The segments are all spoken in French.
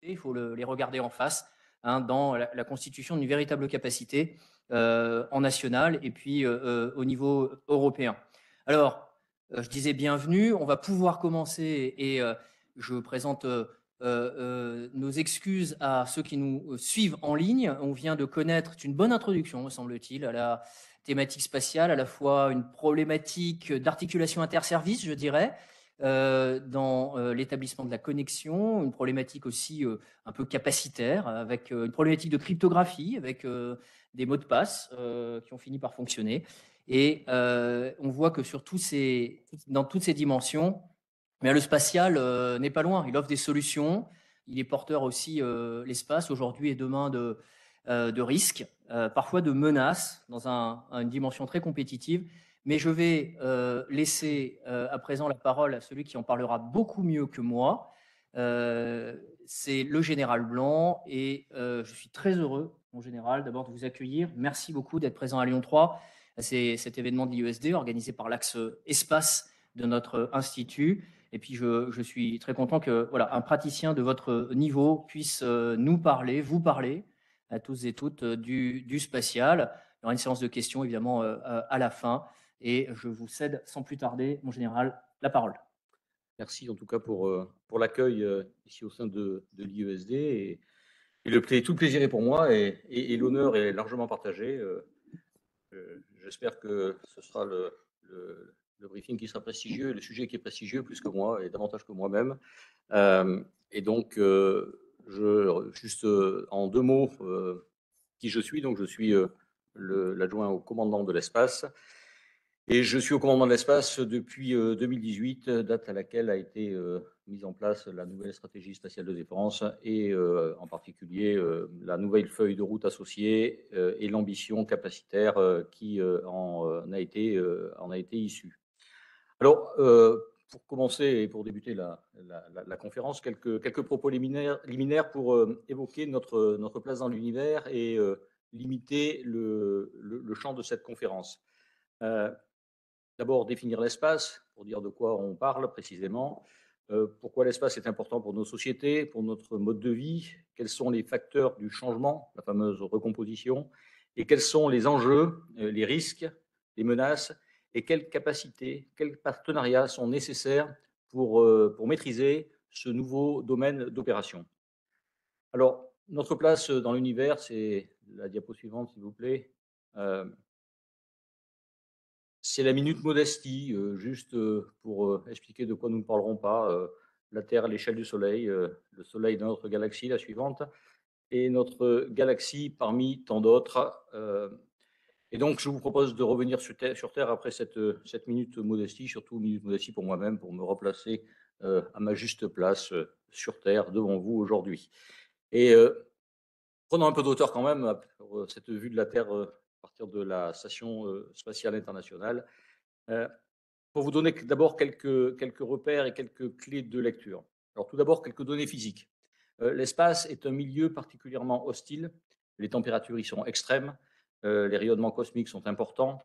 il faut les regarder en face, hein, dans la constitution d'une véritable capacité en national et puis au niveau européen. Alors, je disais bienvenue, on va pouvoir commencer et je présente nos excuses à ceux qui nous suivent en ligne. On vient de connaître une bonne introduction, me semble-t-il, à la thématique spatiale, à la fois une problématique d'articulation interservice, je dirais, dans l'établissement de la connexion, une problématique aussi un peu capacitaire, avec une problématique de cryptographie, avec des mots de passe qui ont fini par fonctionner. Et on voit que dans toutes ces dimensions, mais le spatial n'est pas loin. Il offre des solutions. Il est porteur aussi, l'espace, aujourd'hui et demain, de risques, parfois de menaces, dans une dimension très compétitive. Mais je vais laisser à présent la parole à celui qui en parlera beaucoup mieux que moi. C'est le général Blanc et je suis très heureux, mon général, d'abord de vous accueillir. Merci beaucoup d'être présent à Lyon 3. C'est cet événement de l'IESD organisé par l'axe espace de notre institut. Et puis je suis très content que voilà, un praticien de votre niveau puisse nous parler, vous parler à tous et toutes du spatial. Il y aura une séance de questions évidemment à la fin. Et je vous cède sans plus tarder, mon général, la parole. Merci en tout cas pour l'accueil ici au sein de l'IESD. Tout le plaisir est pour moi et l'honneur est largement partagé. J'espère que ce sera le briefing qui sera prestigieux, le sujet qui est prestigieux plus que moi et davantage que moi-même. Et donc, juste en deux mots, qui je suis. Donc, je suis l'adjoint au commandant de l'espace. Et je suis au commandement de l'espace depuis 2018, date à laquelle a été mise en place la nouvelle stratégie spatiale de défense et en particulier la nouvelle feuille de route associée et l'ambition capacitaire qui en a été issue. Alors, pour commencer et pour débuter la conférence, quelques propos liminaires pour évoquer notre place dans l'univers et limiter le champ de cette conférence. Euh, D'abord, définir l'espace, pour dire de quoi on parle précisément. Pourquoi l'espace est important pour nos sociétés, pour notre mode de vie, quels sont les facteurs du changement, la fameuse recomposition, et quels sont les enjeux, les risques, les menaces, et quelles capacités, quels partenariats sont nécessaires pour maîtriser ce nouveau domaine d'opération. Alors, notre place dans l'univers, c'est la diapo suivante, s'il vous plaît. C'est la minute modestie, juste pour expliquer de quoi nous ne parlerons pas. La Terre à l'échelle du Soleil, le Soleil dans notre galaxie, la suivante, et notre galaxie parmi tant d'autres. Et donc, je vous propose de revenir sur Terre après cette minute modestie, surtout minute modestie pour moi-même, pour me replacer à ma juste place sur Terre devant vous aujourd'hui. Et prenons un peu d'auteur quand même pour cette vue de la Terre à partir de la Station spatiale internationale. Euh, pour vous donner d'abord quelques repères et quelques clés de lecture. Alors tout d'abord, quelques données physiques. L'espace est un milieu particulièrement hostile. Les températures y sont extrêmes. Les rayonnements cosmiques sont importants.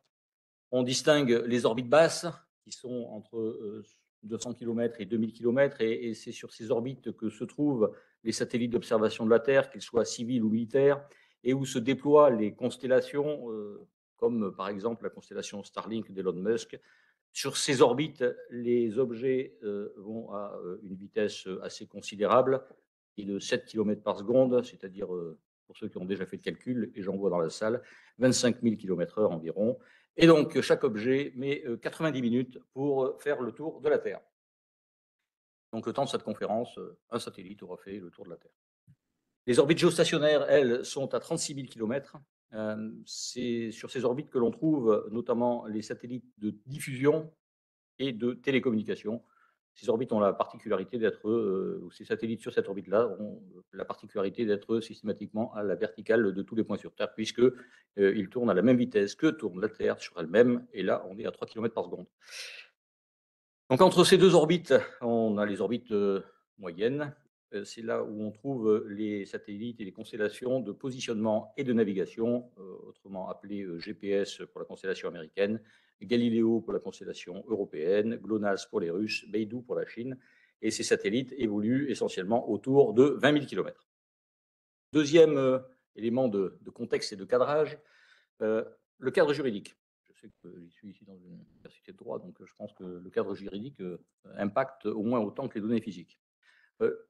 On distingue les orbites basses, qui sont entre 200 km et 2000 km, et c'est sur ces orbites que se trouvent les satellites d'observation de la Terre, qu'ils soient civils ou militaires, et où se déploient les constellations, comme par exemple la constellation Starlink d'Elon Musk. Sur ces orbites, les objets vont à une vitesse assez considérable, qui est de 7 km par seconde, c'est-à-dire, pour ceux qui ont déjà fait le calcul, et j'en vois dans la salle, 25 000 km/h environ. Et donc, chaque objet met 90 minutes pour faire le tour de la Terre. Donc, le temps de cette conférence, un satellite aura fait le tour de la Terre. Les orbites géostationnaires, elles, sont à 36 000 km. C'est sur ces orbites que l'on trouve notamment les satellites de diffusion et de télécommunications. Ces orbites ont la particularité d'être, ou ces satellites sur cette orbite-là ont la particularité d'être systématiquement à la verticale de tous les points sur Terre, puisque ils tournent à la même vitesse que tourne la Terre sur elle-même, et là, on est à 3 km par seconde. Donc, entre ces deux orbites, on a les orbites moyennes. C'est là où on trouve les satellites et les constellations de positionnement et de navigation, autrement appelées GPS pour la constellation américaine, Galileo pour la constellation européenne, GLONASS pour les Russes, Beidou pour la Chine. et ces satellites évoluent essentiellement autour de 20 000 km. Deuxième élément de contexte et de cadrage, le cadre juridique. Je sais que je suis ici dans une université de droit, donc je pense que le cadre juridique impacte au moins autant que les données physiques.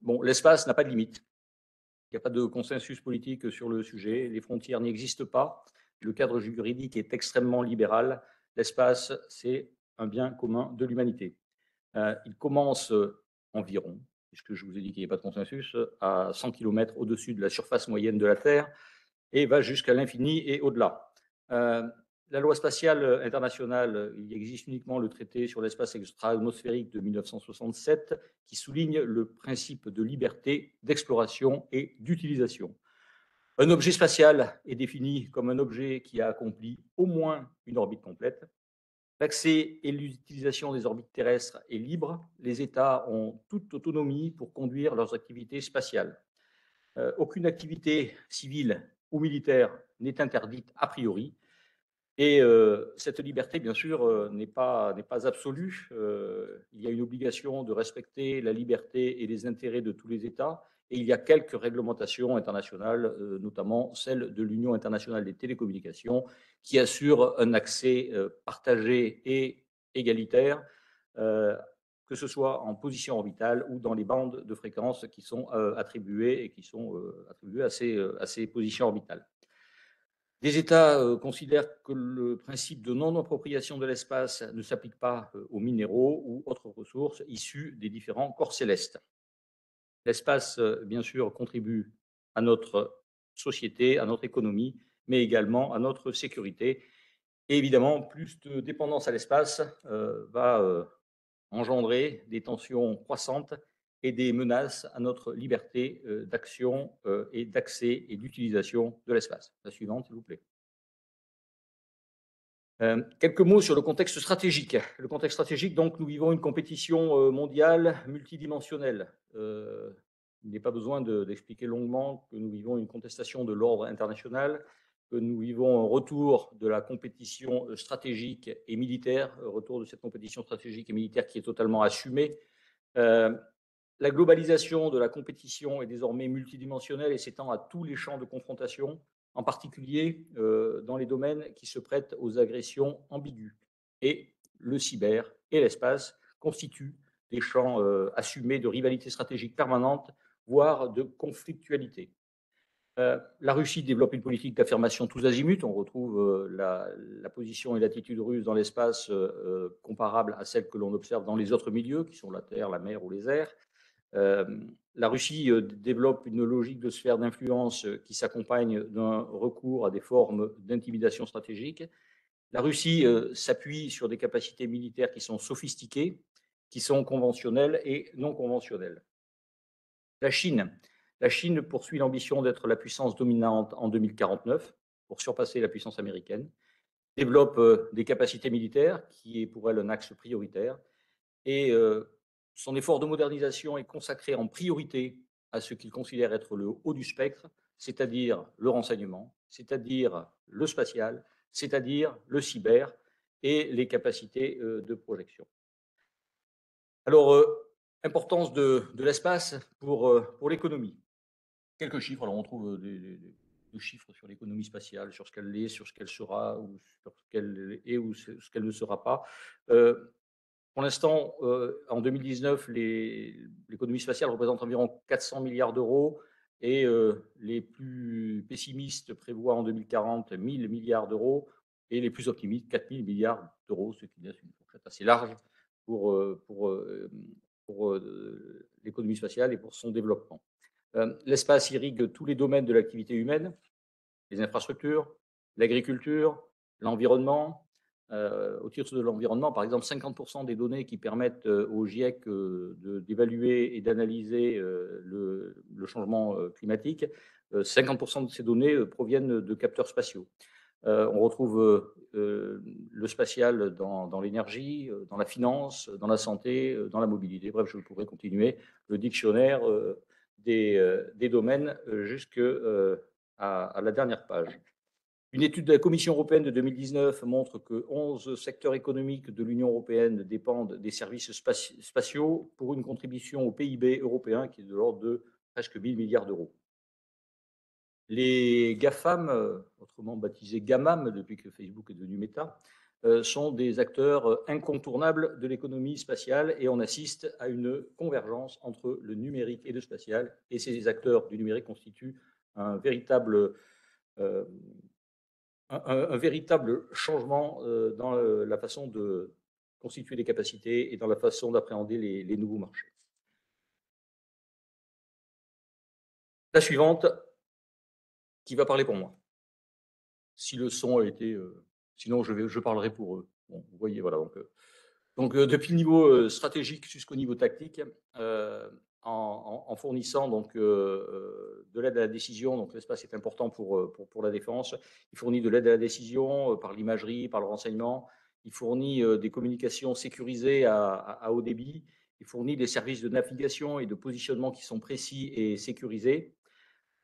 Bon, l'espace n'a pas de limite. Il n'y a pas de consensus politique sur le sujet. Les frontières n'existent pas. Le cadre juridique est extrêmement libéral. L'espace, c'est un bien commun de l'humanité. Il commence environ, puisque je vous ai dit qu'il n'y a pas de consensus, à 100 km au-dessus de la surface moyenne de la Terre et va jusqu'à l'infini et au-delà. La loi spatiale internationale, il existe uniquement le traité sur l'espace extra-atmosphérique de 1967 qui souligne le principe de liberté d'exploration et d'utilisation. Un objet spatial est défini comme un objet qui a accompli au moins une orbite complète. L'accès et l'utilisation des orbites terrestres est libre. Les États ont toute autonomie pour conduire leurs activités spatiales. Aucune activité civile ou militaire n'est interdite a priori. Et cette liberté, bien sûr, n'est pas absolue. Il y a une obligation de respecter la liberté et les intérêts de tous les États. Et il y a quelques réglementations internationales, notamment celle de l'Union internationale des télécommunications, qui assure un accès partagé et égalitaire, que ce soit en position orbitale ou dans les bandes de fréquences qui sont attribuées et qui sont attribuées à ces positions orbitales. Des États considèrent que le principe de non-appropriation de l'espace ne s'applique pas aux minéraux ou autres ressources issues des différents corps célestes. L'espace, bien sûr, contribue à notre société, à notre économie, mais également à notre sécurité. Et évidemment, plus de dépendance à l'espace va engendrer des tensions croissantes et des menaces à notre liberté d'action et d'accès et d'utilisation de l'espace. La suivante, s'il vous plaît. Quelques mots sur le contexte stratégique. Le contexte stratégique, donc, nous vivons une compétition mondiale multidimensionnelle. Il n'est pas besoin d'expliquer longuement que nous vivons une contestation de l'ordre international, que nous vivons un retour de la compétition stratégique et militaire, retour de cette compétition stratégique et militaire qui est totalement assumée. La globalisation de la compétition est désormais multidimensionnelle et s'étend à tous les champs de confrontation, en particulier dans les domaines qui se prêtent aux agressions ambiguës. Et le cyber et l'espace constituent des champs assumés de rivalité stratégique permanente, voire de conflictualité. La Russie développe une politique d'affirmation tous azimuts. On retrouve la position et l'attitude russe dans l'espace comparable à celle que l'on observe dans les autres milieux, qui sont la terre, la mer ou les airs. La Russie développe une logique de sphère d'influence qui s'accompagne d'un recours à des formes d'intimidation stratégique. La Russie s'appuie sur des capacités militaires qui sont sophistiquées, qui sont conventionnelles et non conventionnelles. La Chine poursuit l'ambition d'être la puissance dominante en 2049 pour surpasser la puissance américaine, développe des capacités militaires qui est pour elle un axe prioritaire et son effort de modernisation est consacré en priorité à ce qu'il considère être le haut du spectre, c'est-à-dire le renseignement, c'est-à-dire le spatial, c'est-à-dire le cyber et les capacités de projection. Alors, importance de l'espace pour l'économie. Quelques chiffres. Alors, on trouve des chiffres sur l'économie spatiale, sur ce qu'elle est, sur ce qu'elle sera, ou sur ce qu'elle est ou ce qu'elle ne sera pas. Pour l'instant, en 2019, l'économie spatiale représente environ 400 milliards d'euros et les plus pessimistes prévoient en 2040 1 000 milliards d'euros et les plus optimistes 4 000 milliards d'euros, ce qui laisse une fourchette assez large pour l'économie spatiale et pour son développement. L'espace irrigue tous les domaines de l'activité humaine, les infrastructures, l'agriculture, l'environnement. Au titre de l'environnement, par exemple, 50% des données qui permettent au GIEC d'évaluer et d'analyser le changement climatique, 50% de ces données proviennent de capteurs spatiaux. On retrouve le spatial dans l'énergie, dans la finance, dans la santé, dans la mobilité. Bref, je pourrais continuer le dictionnaire des domaines jusqu'à la dernière page. Une étude de la Commission européenne de 2019 montre que 11 secteurs économiques de l'Union européenne dépendent des services spatiaux pour une contribution au PIB européen qui est de l'ordre de presque 1 000 milliards d'euros. Les GAFAM, autrement baptisés GAMAM depuis que Facebook est devenu Meta, sont des acteurs incontournables de l'économie spatiale et on assiste à une convergence entre le numérique et le spatial. Et ces acteurs du numérique constituent un véritable changement dans la façon de constituer des capacités et dans la façon d'appréhender les nouveaux marchés. La suivante, qui va parler pour moi. Si le son a été... sinon, je parlerai pour eux. Bon, vous voyez, voilà. Donc depuis le niveau stratégique jusqu'au niveau tactique, en fournissant donc, de l'aide à la décision. Donc l'espace est important pour la défense. Il fournit de l'aide à la décision par l'imagerie, par le renseignement. Il fournit des communications sécurisées à haut débit. Il fournit des services de navigation et de positionnement qui sont précis et sécurisés.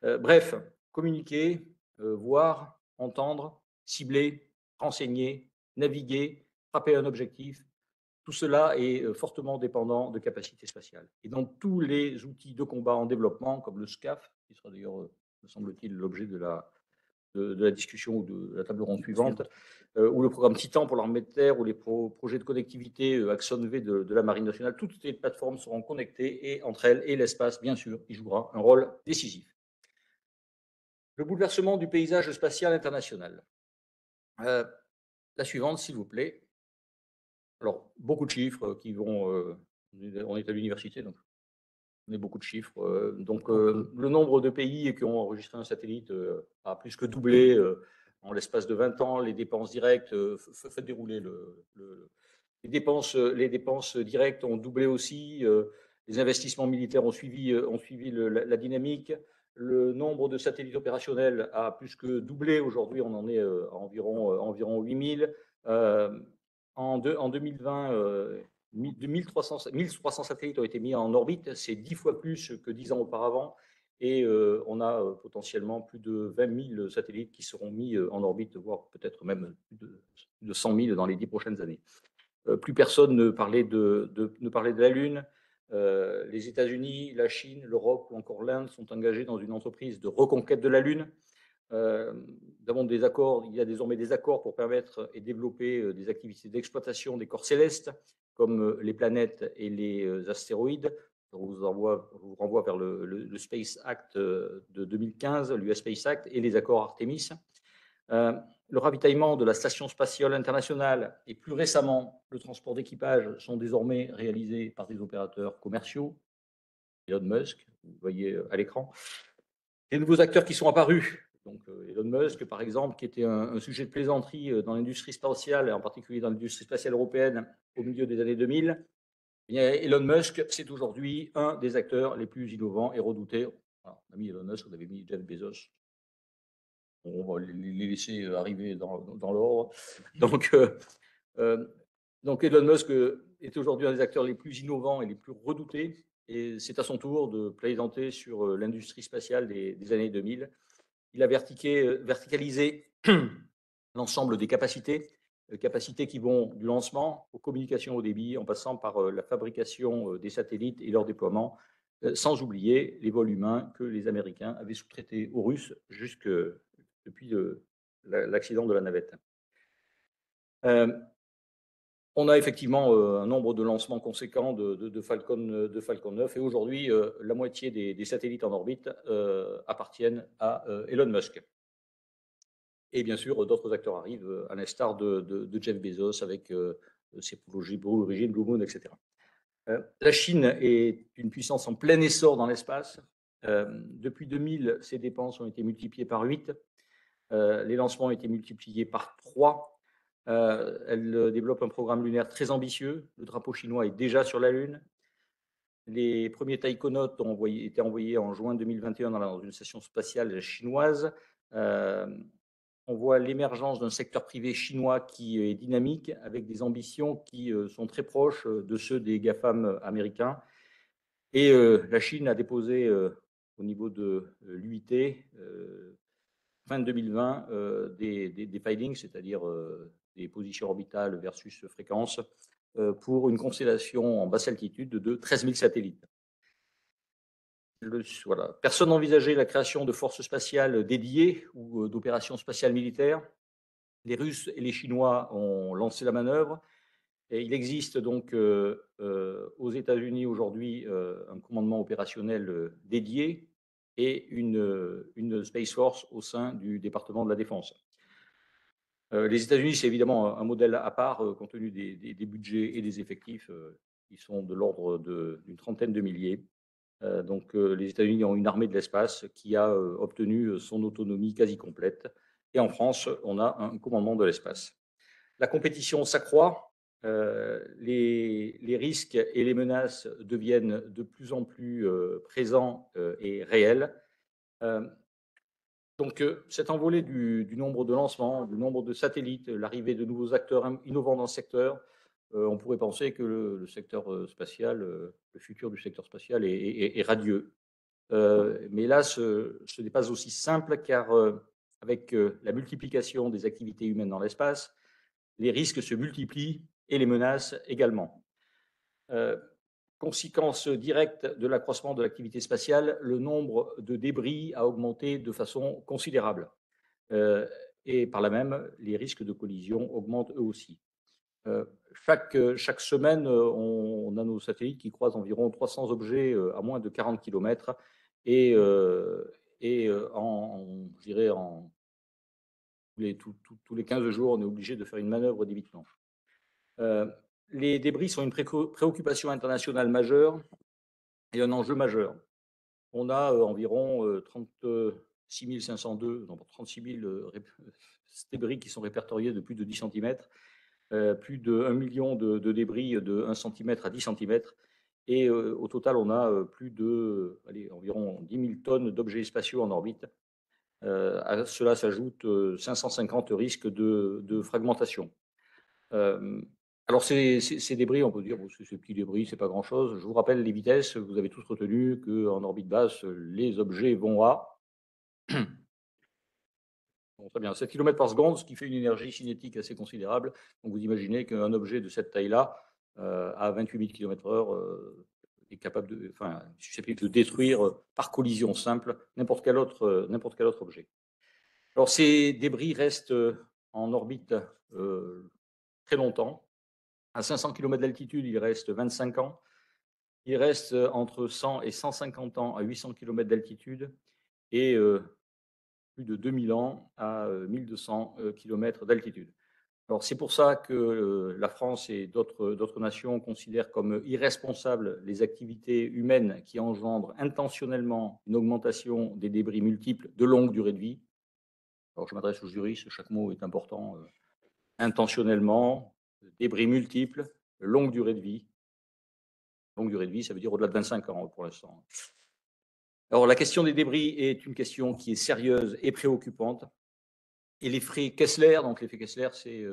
Bref, communiquer, voir, entendre, cibler, renseigner, naviguer, frapper un objectif. Tout cela est fortement dépendant de capacités spatiales. Et dans tous les outils de combat en développement, comme le SCAF, qui sera d'ailleurs, me semble-t-il, l'objet de la discussion ou de la table ronde suivante, ou le programme Titan pour l'armée de terre, ou les projets de connectivité Axon V de la Marine nationale, toutes ces plateformes seront connectées et entre elles et l'espace, bien sûr, y jouera un rôle décisif. Le bouleversement du paysage spatial international. La suivante, s'il vous plaît. Alors, beaucoup de chiffres qui vont. On est à l'université, donc on a beaucoup de chiffres. Donc, le nombre de pays qui ont enregistré un satellite a plus que doublé en l'espace de 20 ans. Les dépenses directes, faites dérouler les dépenses directes ont doublé aussi. Les investissements militaires ont suivi la dynamique. Le nombre de satellites opérationnels a plus que doublé. Aujourd'hui, on en est à environ 8000. En 2020, 1300 satellites ont été mis en orbite. C'est 10 fois plus que 10 ans auparavant. Et on a potentiellement plus de 20 000 satellites qui seront mis en orbite, voire peut-être même plus de 100 000 dans les 10 prochaines années. Plus personne ne parlait de la Lune. Les États-Unis, la Chine, l'Europe ou encore l'Inde sont engagés dans une entreprise de reconquête de la Lune. Nous avons des accords, il y a désormais des accords pour permettre et développer des activités d'exploitation des corps célestes, comme les planètes et les astéroïdes. Je vous renvoie vers le Space Act de 2015, l'US Space Act et les accords Artemis. Le ravitaillement de la Station spatiale internationale et plus récemment le transport d'équipage sont désormais réalisés par des opérateurs commerciaux. Elon Musk, vous voyez à l'écran. Les nouveaux acteurs qui sont apparus, donc Elon Musk par exemple, qui était un sujet de plaisanterie dans l'industrie spatiale, en particulier dans l'industrie spatiale européenne au milieu des années 2000. Eh bien, Elon Musk, c'est aujourd'hui un des acteurs les plus innovants et redoutés. Alors, on a mis Elon Musk, on avait mis Jeff Bezos. On va les laisser arriver dans l'ordre. Donc Elon Musk est aujourd'hui un des acteurs les plus innovants et les plus redoutés. Et c'est à son tour de plaisanter sur l'industrie spatiale des années 2000. Il a verticalisé l'ensemble des capacités qui vont du lancement aux communications haut débit, en passant par la fabrication des satellites et leur déploiement, sans oublier les vols humains que les Américains avaient sous-traités aux Russes depuis l'accident de la navette. On a effectivement un nombre de lancements conséquents de Falcon 9 et aujourd'hui, la moitié des satellites en orbite appartiennent à Elon Musk. Et bien sûr, d'autres acteurs arrivent, à l'instar de Jeff Bezos avec ses projets Blue Origin, Blue Moon, etc. La Chine est une puissance en plein essor dans l'espace. Depuis 2000, ses dépenses ont été multipliées par 8. Les lancements ont été multipliés par 3. Elle développe un programme lunaire très ambitieux. Le drapeau chinois est déjà sur la Lune. Les premiers taïkonautes ont été envoyés en juin 2021 dans une station spatiale chinoise. On voit l'émergence d'un secteur privé chinois qui est dynamique, avec des ambitions qui sont très proches de ceux des GAFAM américains. Et la Chine a déposé au niveau de l'UIT, fin 2020 des findings, c'est-à-dire des positions orbitales versus fréquence, pour une constellation en basse altitude de 13 000 satellites. Voilà. Personne n'envisageait la création de forces spatiales dédiées ou d'opérations spatiales militaires. Les Russes et les Chinois ont lancé la manœuvre. Et il existe donc aux États-Unis aujourd'hui un commandement opérationnel dédié et une Space Force au sein du département de la Défense. Les États-Unis, c'est évidemment un modèle à part compte tenu des budgets et des effectifs. Qui sont de l'ordre d'une trentaine de milliers. Donc les États-Unis ont une armée de l'espace qui a obtenu son autonomie quasi complète. Et en France, on a un commandement de l'espace. La compétition s'accroît, les risques et les menaces deviennent de plus en plus présents et réels. Donc cette envolée du nombre de lancements, du nombre de satellites, l'arrivée de nouveaux acteurs innovants dans le secteur, on pourrait penser que le secteur spatial, le futur du secteur spatial est radieux. Mais là, ce n'est pas aussi simple car avec la multiplication des activités humaines dans l'espace, les risques se multiplient et les menaces également. Conséquence directe de l'accroissement de l'activité spatiale, le nombre de débris a augmenté de façon considérable. Et par là même, les risques de collision augmentent eux aussi. Chaque semaine, on a nos satellites qui croisent environ 300 objets à moins de 40 km. Et je dirais, tous les 15 jours, on est obligé de faire une manœuvre d'évitement. Les débris sont une préoccupation internationale majeure et un enjeu majeur. On a environ 36 000 débris qui sont répertoriés de plus de 10 cm, plus de 1 million de débris de 1 cm à 10 cm. Et au total, on a plus de environ 10 000 tonnes d'objets spatiaux en orbite. À cela s'ajoutent 550 risques de fragmentation. Alors ces débris, on peut dire, bon, ces petits débris, c'est pas grand-chose. Je vous rappelle les vitesses, vous avez tous retenu qu'en orbite basse, les objets vont à bon, très bien, 7 km par seconde, ce qui fait une énergie cinétique assez considérable. Donc vous imaginez qu'un objet de cette taille-là, à 28 000 km/h, est capable susceptible de détruire par collision simple n'importe quel autre objet. Alors ces débris restent en orbite très longtemps. À 500 km d'altitude, il reste 25 ans. Il reste entre 100 et 150 ans à 800 km d'altitude et plus de 2000 ans à 1200 km d'altitude. Alors c'est pour ça que la France et d'autres nations considèrent comme irresponsables les activités humaines qui engendrent intentionnellement une augmentation des débris multiples de longue durée de vie. Alors je m'adresse aux juristes, chaque mot est important. Intentionnellement, débris multiples, longue durée de vie. Longue durée de vie, ça veut dire au-delà de 25 ans pour l'instant. Alors la question des débris est une question qui est sérieuse et préoccupante. Et l'effet Kessler, donc l'effet Kessler, c'est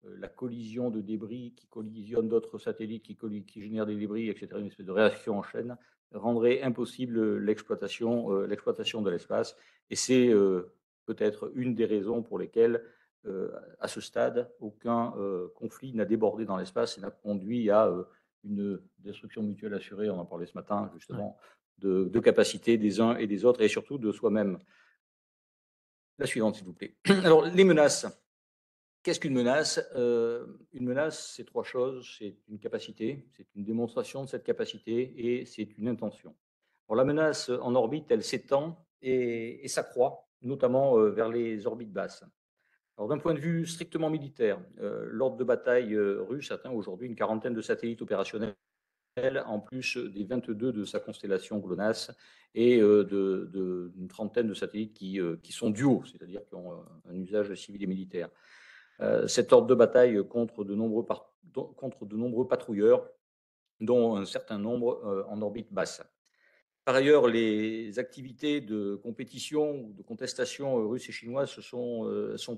la collision de débris qui collisionnent d'autres satellites, qui génèrent des débris, etc., une espèce de réaction en chaîne, rendrait impossible l'exploitation de l'espace. Et c'est peut-être une des raisons pour lesquelles, à ce stade, aucun conflit n'a débordé dans l'espace et n'a conduit à une destruction mutuelle assurée, on en parlait ce matin, justement, de capacité des uns et des autres, et surtout de soi-même. La suivante, s'il vous plaît. Alors, les menaces. Qu'est-ce qu'une menace? Une menace, c'est trois choses. C'est une capacité, c'est une démonstration de cette capacité et c'est une intention. Alors, la menace en orbite, elle s'étend et s'accroît, notamment vers les orbites basses. Alors, d'un point de vue strictement militaire, l'ordre de bataille russe atteint aujourd'hui une quarantaine de satellites opérationnels, en plus des 22 de sa constellation GLONASS et d'une trentaine de satellites qui sont duaux, c'est-à-dire qui ont un usage civil et militaire. Cet ordre de bataille contre de nombreux patrouilleurs, dont un certain nombre en orbite basse. Par ailleurs, les activités de compétition ou de contestation russes et chinoises sont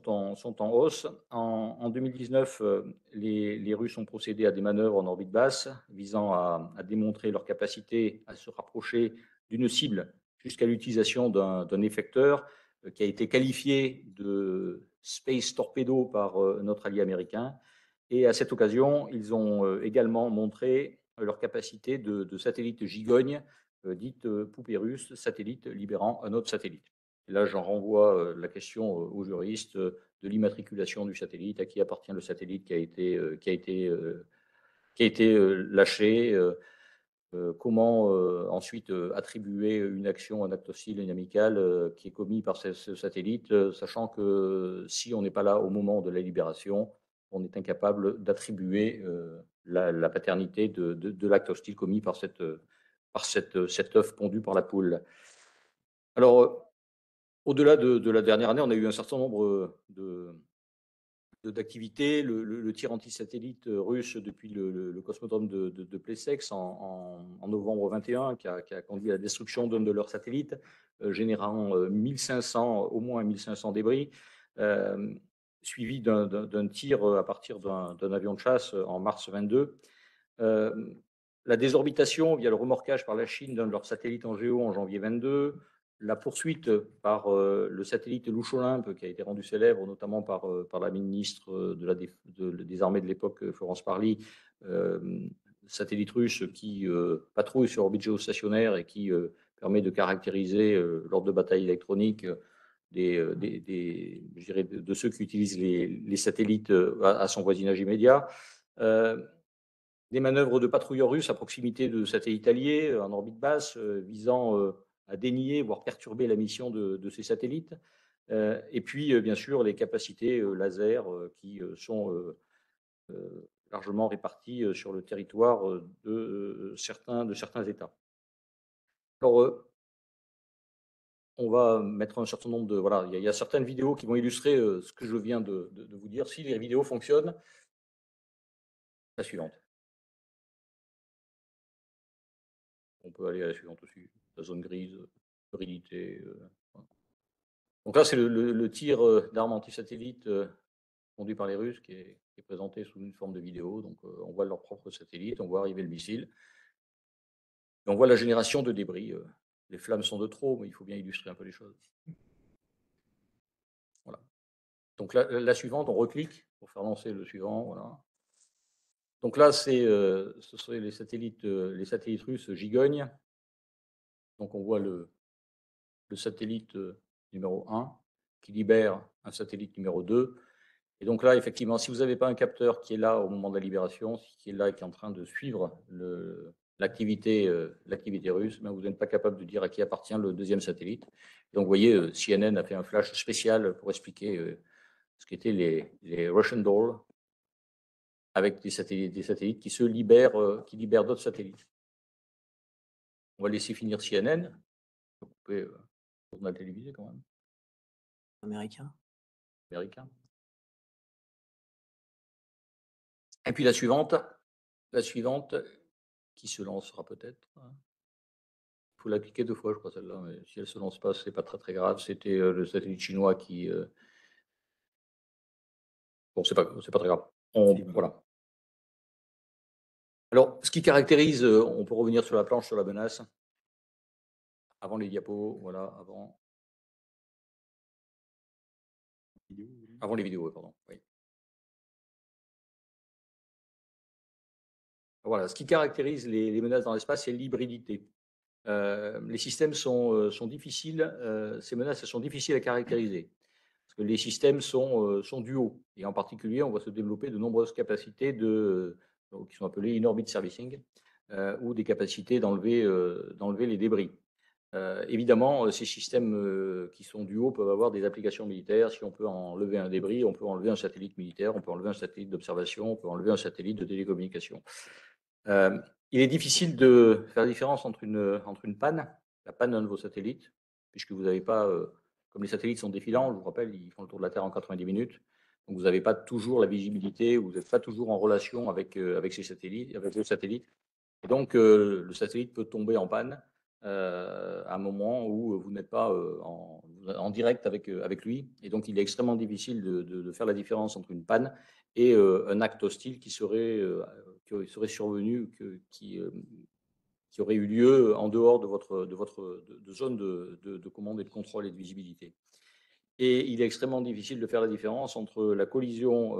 en hausse. En 2019, les Russes ont procédé à des manœuvres en orbite basse visant à démontrer leur capacité à se rapprocher d'une cible jusqu'à l'utilisation d'un effecteur. qui a été qualifié de Space Torpedo par notre allié américain. Et à cette occasion, ils ont également montré leur capacité de satellite gigogne, dite poupée russe, satellite libérant un autre satellite. Et là, j'en renvoie la question aux juristes de l'immatriculation du satellite, à qui appartient le satellite qui a été lâché, comment ensuite attribuer une action, un acte hostile, une amicale qui est commis par ce satellite, sachant que si on n'est pas là au moment de la libération, on est incapable d'attribuer la paternité de l'acte hostile commis par cet œuf pondu par la poule. Alors, au-delà de la dernière année, on a eu un certain nombre d'activités. Le tir anti-satellite russe depuis le cosmodrome de Plesetsk en novembre 21, qui a conduit à la destruction d'un de leurs satellites, générant 1500, au moins 1500 débris, suivi d'un tir à partir d'un avion de chasse en mars 22. La désorbitation via le remorquage par la Chine d'un de leurs satellites en géo en janvier 22, la poursuite par le satellite Louche Olympe, qui a été rendu célèbre notamment par la ministre des Armées de l'époque, Florence Parly, satellite russe qui patrouille sur orbite géostationnaire et qui permet de caractériser lors de batailles électroniques je dirais de ceux qui utilisent les satellites à son voisinage immédiat. Des manœuvres de patrouilleurs russes à proximité de satellites alliés en orbite basse, visant à dénier, voire perturber la mission de ces satellites. Et puis, bien sûr, les capacités laser qui sont largement réparties sur le territoire de certains États. Alors, on va mettre un certain nombre de... Voilà, il y a certaines vidéos qui vont illustrer ce que je viens de vous dire. Si les vidéos fonctionnent, la suivante. On peut aller à la suivante aussi. La zone grise, virilité. Voilà. Donc là, c'est le tir d'armes anti-satellites conduit par les Russes qui est présenté sous une forme de vidéo. Donc on voit leur propre satellite, on voit arriver le missile. Et on voit la génération de débris. Les flammes sont de trop, mais il faut bien illustrer un peu les choses. Voilà. Donc la suivante, on reclique pour faire lancer le suivant. Voilà. Donc là, ce seraient les satellites russes Gigogne. Donc on voit le satellite numéro 1 qui libère un satellite numéro 2. Et donc là, effectivement, si vous n'avez pas un capteur qui est là au moment de la libération, qui est là et qui est en train de suivre l'activité russe, ben vous n'êtes pas capable de dire à qui appartient le deuxième satellite. Donc vous voyez, CNN a fait un flash spécial pour expliquer ce qu'étaient les Russian Doll, avec des satellites qui libèrent d'autres satellites. On va laisser finir CNN. On va couper le journal télévisé quand même. Américain. Et puis la suivante qui se lancera peut-être. Il faut la cliquer 2 fois, je crois, celle-là. Mais si elle ne se lance pas, ce n'est pas très, très grave. C'était le satellite chinois qui... Bon, ce n'est pas très grave. Voilà. Alors, ce qui caractérise, on peut revenir sur la planche, sur la menace. Avant les diapos, voilà, avant les vidéos, pardon. Oui. Voilà, ce qui caractérise les menaces dans l'espace, c'est l'hybridité. Les systèmes sont difficiles, ces menaces sont difficiles à caractériser. Parce que les systèmes sont duaux. Et en particulier, on va se développer de nombreuses capacités qui sont appelées in-orbit servicing, ou des capacités d'enlever les débris. Évidemment, ces systèmes qui sont duaux peuvent avoir des applications militaires. Si on peut enlever un débris, on peut enlever un satellite militaire, on peut enlever un satellite d'observation, on peut enlever un satellite de télécommunication. Il est difficile de faire la différence entre une panne, la panne d'un de vos satellites, puisque vous n'avez pas, comme les satellites sont défilants, je vous rappelle, ils font le tour de la Terre en 90 minutes, donc vous n'avez pas toujours la visibilité, vous n'êtes pas toujours en relation avec ces satellites, avec le satellite. Et donc, le satellite peut tomber en panne à un moment où vous n'êtes pas en direct avec lui. Et donc, il est extrêmement difficile de faire la différence entre une panne et un acte hostile qui serait survenu, qui aurait eu lieu en dehors de votre zone de commande et de contrôle et de visibilité. Et il est extrêmement difficile de faire la différence entre la collision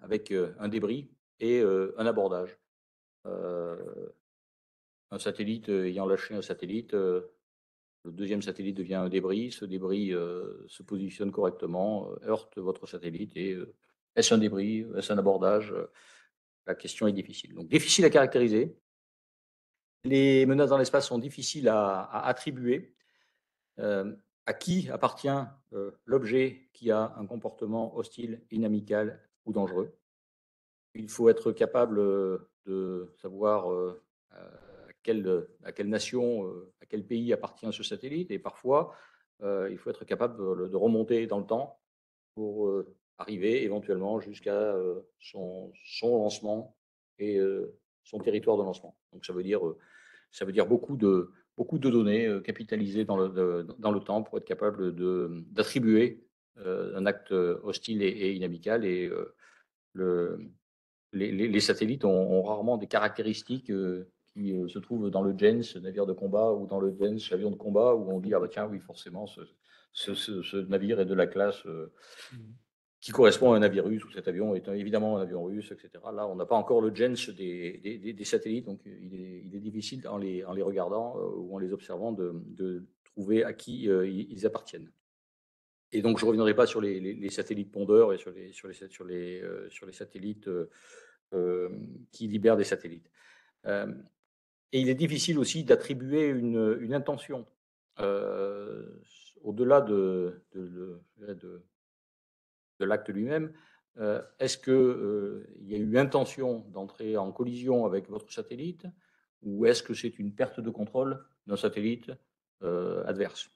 avec un débris et un abordage. Euh, un satellite ayant lâché un satellite, le deuxième satellite devient un débris. Ce débris se positionne correctement, heurte votre satellite et est-ce un débris? Est-ce un abordage? La question est difficile. Donc difficile à caractériser. Les menaces dans l'espace sont difficiles à attribuer. À qui appartient l'objet qui a un comportement hostile, inamical ou dangereux? Il faut être capable de savoir à quelle nation, à quel pays appartient ce satellite. Et parfois, il faut être capable de remonter dans le temps pour arriver éventuellement jusqu'à son lancement et son territoire de lancement. Donc ça veut dire beaucoup de données capitalisées dans le temps pour être capable d'attribuer un acte hostile et inamical. Et le, les satellites ont rarement des caractéristiques qui se trouvent dans le GENS, navire de combat, ou dans le GENS, avion de combat, où on dit, ah bah tiens, oui, forcément, ce navire est de la classe qui correspond à un navire russe, ou cet avion est évidemment un avion russe, etc. Là, on n'a pas encore le GENS des satellites, donc il est difficile en les regardant ou en les observant de trouver à qui ils appartiennent. Et donc, je ne reviendrai pas sur les satellites pondeurs et sur les satellites qui libèrent des satellites. Et il est difficile aussi d'attribuer une intention au-delà de l'acte lui-même. Est-ce qu'il y a eu intention d'entrer en collision avec votre satellite, ou est-ce que c'est une perte de contrôle d'un satellite adverse?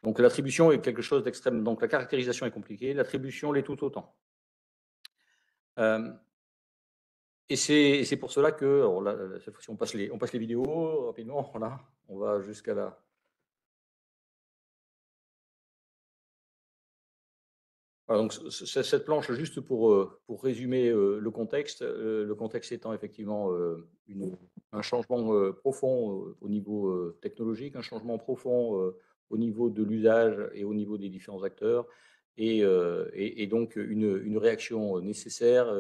Donc l'attribution est quelque chose d'extrême. Donc la caractérisation est compliquée, l'attribution l'est tout autant. Et c'est pour cela que, alors là, cette fois-ci, on passe les vidéos rapidement. Voilà, on va jusqu'à là. Voilà, donc cette planche, juste pour résumer le contexte étant effectivement un changement profond au niveau technologique, un changement profond au niveau de l'usage et au niveau des différents acteurs, et donc une réaction nécessaire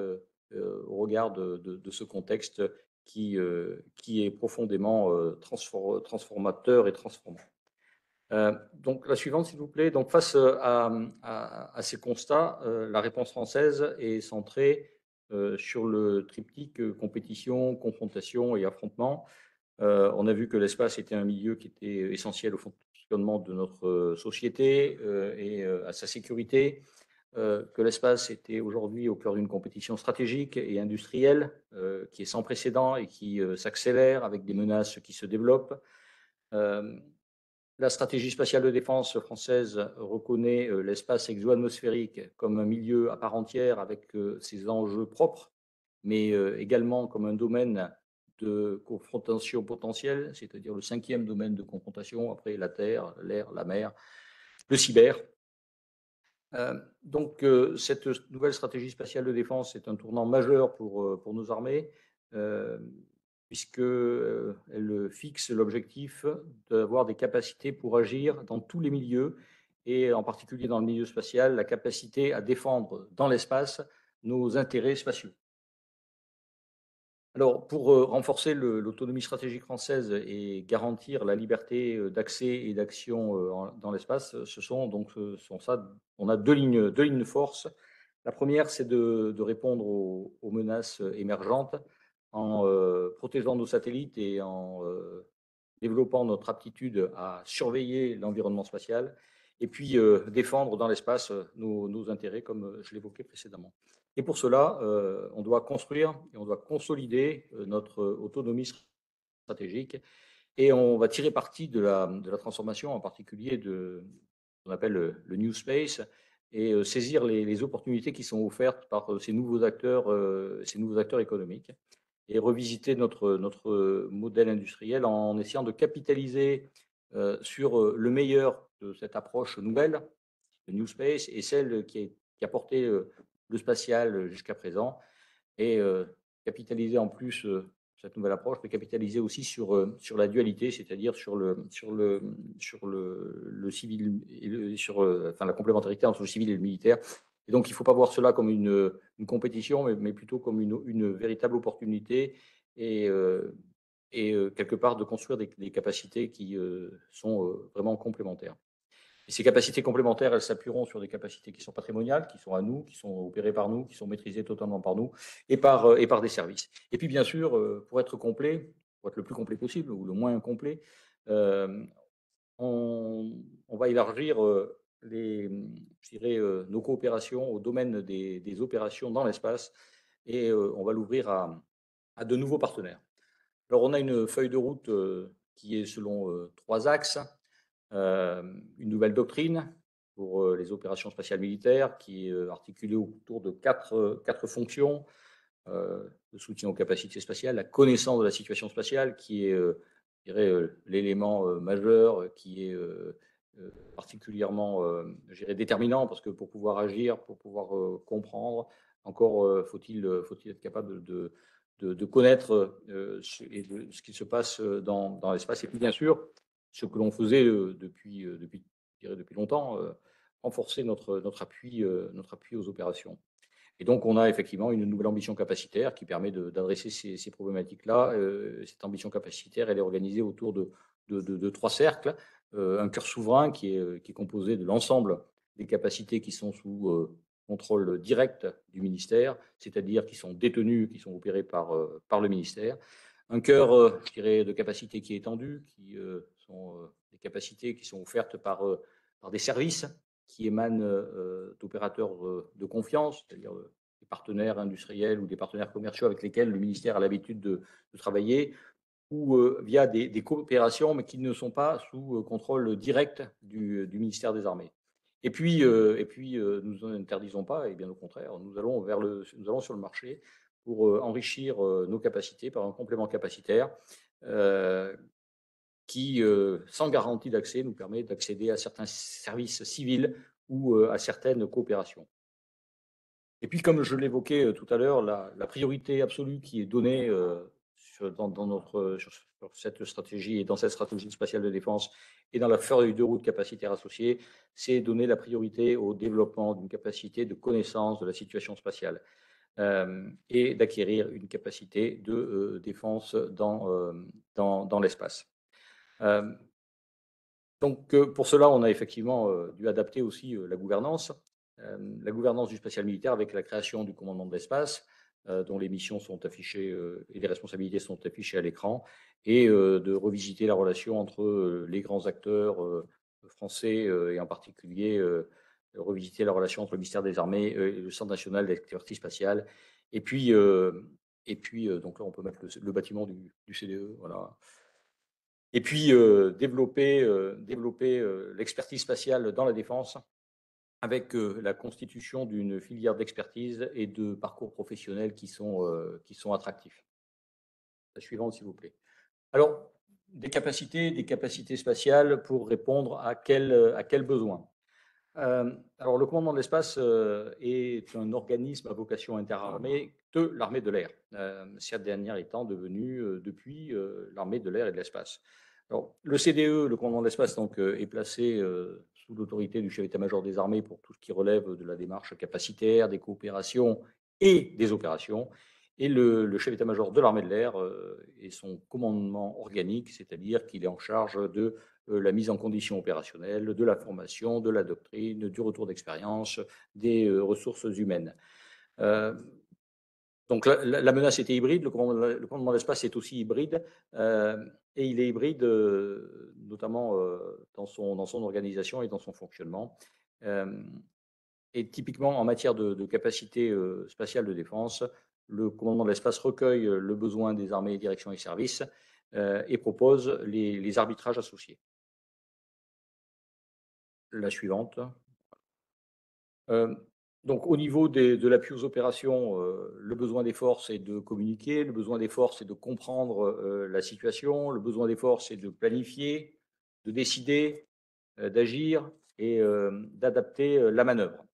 au regard de ce contexte qui est profondément transformateur et transformant. Donc la suivante, s'il vous plaît. Donc face à ces constats, la réponse française est centrée sur le triptyque compétition, confrontation et affrontement. On a vu que l'espace était un milieu qui était essentiel au fonctionnement de notre société et à sa sécurité, que l'espace était aujourd'hui au cœur d'une compétition stratégique et industrielle qui est sans précédent et qui s'accélère avec des menaces qui se développent. La stratégie spatiale de défense française reconnaît l'espace exo-atmosphérique comme un milieu à part entière avec ses enjeux propres, mais également comme un domaine de confrontation potentielle, c'est-à-dire le 5e domaine de confrontation après la Terre, l'air, la mer, le cyber. Donc cette nouvelle stratégie spatiale de défense est un tournant majeur pour nos armées, puisqu'elle fixe l'objectif d'avoir des capacités pour agir dans tous les milieux, et en particulier dans le milieu spatial, la capacité à défendre dans l'espace nos intérêts spatiaux. Alors, pour renforcer l'autonomie stratégique française et garantir la liberté d'accès et d'action dans l'espace, on a deux lignes de force. La première, c'est de répondre aux menaces émergentes en protégeant nos satellites et en développant notre aptitude à surveiller l'environnement spatial, et puis défendre dans l'espace nos intérêts, comme je l'évoquais précédemment. Et pour cela, on doit construire et on doit consolider notre autonomie stratégique, et on va tirer parti de la transformation, en particulier de ce qu'on appelle le New Space, et saisir les opportunités qui sont offertes par ces nouveaux acteurs économiques, et revisiter notre modèle industriel en essayant de capitaliser sur le meilleur de cette approche nouvelle, le New Space, et celle qui a porté le spatial jusqu'à présent, et capitaliser en plus cette nouvelle approche peut capitaliser aussi sur la dualité, c'est-à-dire le civil et enfin, la complémentarité entre le civil et le militaire. Et donc, il ne faut pas voir cela comme une compétition, mais plutôt comme une véritable opportunité et, quelque part de construire des capacités qui sont vraiment complémentaires. Et ces capacités complémentaires, elles s'appuieront sur des capacités qui sont patrimoniales, qui sont à nous, qui sont opérées par nous, qui sont maîtrisées totalement par nous et par des services. Et puis, bien sûr, pour être complet, pour être le plus complet possible ou le moins complet, euh, on va élargir je dirais, nos coopérations au domaine des opérations dans l'espace et on va l'ouvrir à de nouveaux partenaires. Alors, on a une feuille de route qui est selon 3 axes. Une nouvelle doctrine pour les opérations spatiales militaires qui est articulée autour de quatre fonctions. Le soutien aux capacités spatiales, la connaissance de la situation spatiale qui est, je dirais, l'élément majeur qui est particulièrement je dirais, déterminant parce que pour pouvoir agir, pour pouvoir comprendre, encore faut-il être capable de connaître ce qui se passe dans l'espace. Et puis bien sûr, ce que l'on faisait je dirais depuis longtemps, renforcer notre appui aux opérations. Et donc, on a effectivement une nouvelle ambition capacitaire qui permet d'adresser ces problématiques-là. Cette ambition capacitaire, elle est organisée autour de 3 cercles. Un cœur souverain qui est composé de l'ensemble des capacités qui sont sous contrôle direct du ministère, c'est-à-dire qui sont détenues, qui sont opérées par le ministère. Un cœur, je dirais, de capacité qui est étendu, qui sont des capacités qui sont offertes par des services qui émanent d'opérateurs de confiance, c'est-à-dire des partenaires industriels ou des partenaires commerciaux avec lesquels le ministère a l'habitude de travailler, ou via des coopérations, mais qui ne sont pas sous contrôle direct du ministère des Armées. Et puis, nous n'interdisons pas, et bien au contraire, nous allons sur le marché pour enrichir nos capacités par un complément capacitaire qui, sans garantie d'accès, nous permet d'accéder à certains services civils ou à certaines coopérations. Et puis, comme je l'évoquais tout à l'heure, la priorité absolue qui est donnée sur cette stratégie et dans cette stratégie spatiale de défense et dans la feuille de route capacitaire associée, c'est donner la priorité au développement d'une capacité de connaissance de la situation spatiale et d'acquérir une capacité de défense dans l'espace. Donc, pour cela, on a effectivement dû adapter aussi la gouvernance du spatial militaire avec la création du commandement de l'espace, dont les missions sont affichées et les responsabilités sont affichées à l'écran, et de revisiter la relation entre les grands acteurs français et en particulier revisiter la relation entre le ministère des Armées et le Centre national d'expertise spatiale. Et puis, donc là, on peut mettre le bâtiment du CDE, voilà. Et puis, développer l'expertise spatiale dans la défense avec la constitution d'une filière d'expertise et de parcours professionnels qui sont attractifs. La suivante, s'il vous plaît. Alors, des capacités spatiales pour répondre à quel besoin? Alors, le commandement de l'espace est un organisme à vocation interarmée de l'armée de l'air, cette dernière étant devenue depuis l'armée de l'air et de l'espace. Alors, le CDE, le commandement de l'espace, donc, est placé sous l'autorité du chef d'état-major des armées pour tout ce qui relève de la démarche capacitaire, des coopérations et des opérations. Et le chef d'état-major de l'armée de l'air est son commandement organique, c'est-à-dire qu'il est en charge de la mise en condition opérationnelle, de la formation, de la doctrine, du retour d'expérience, des ressources humaines. Donc la menace était hybride, le commandement de l'espace est aussi hybride, et il est hybride notamment dans son organisation et dans son fonctionnement. Et typiquement en matière de capacité spatiale de défense, le commandement de l'espace recueille le besoin des armées, directions et services et propose les arbitrages associés. La suivante. Donc au niveau de l'appui aux opérations, le besoin des forces est de communiquer, le besoin des forces est de comprendre la situation, le besoin des forces est de planifier, de décider, d'agir et d'adapter la manœuvre.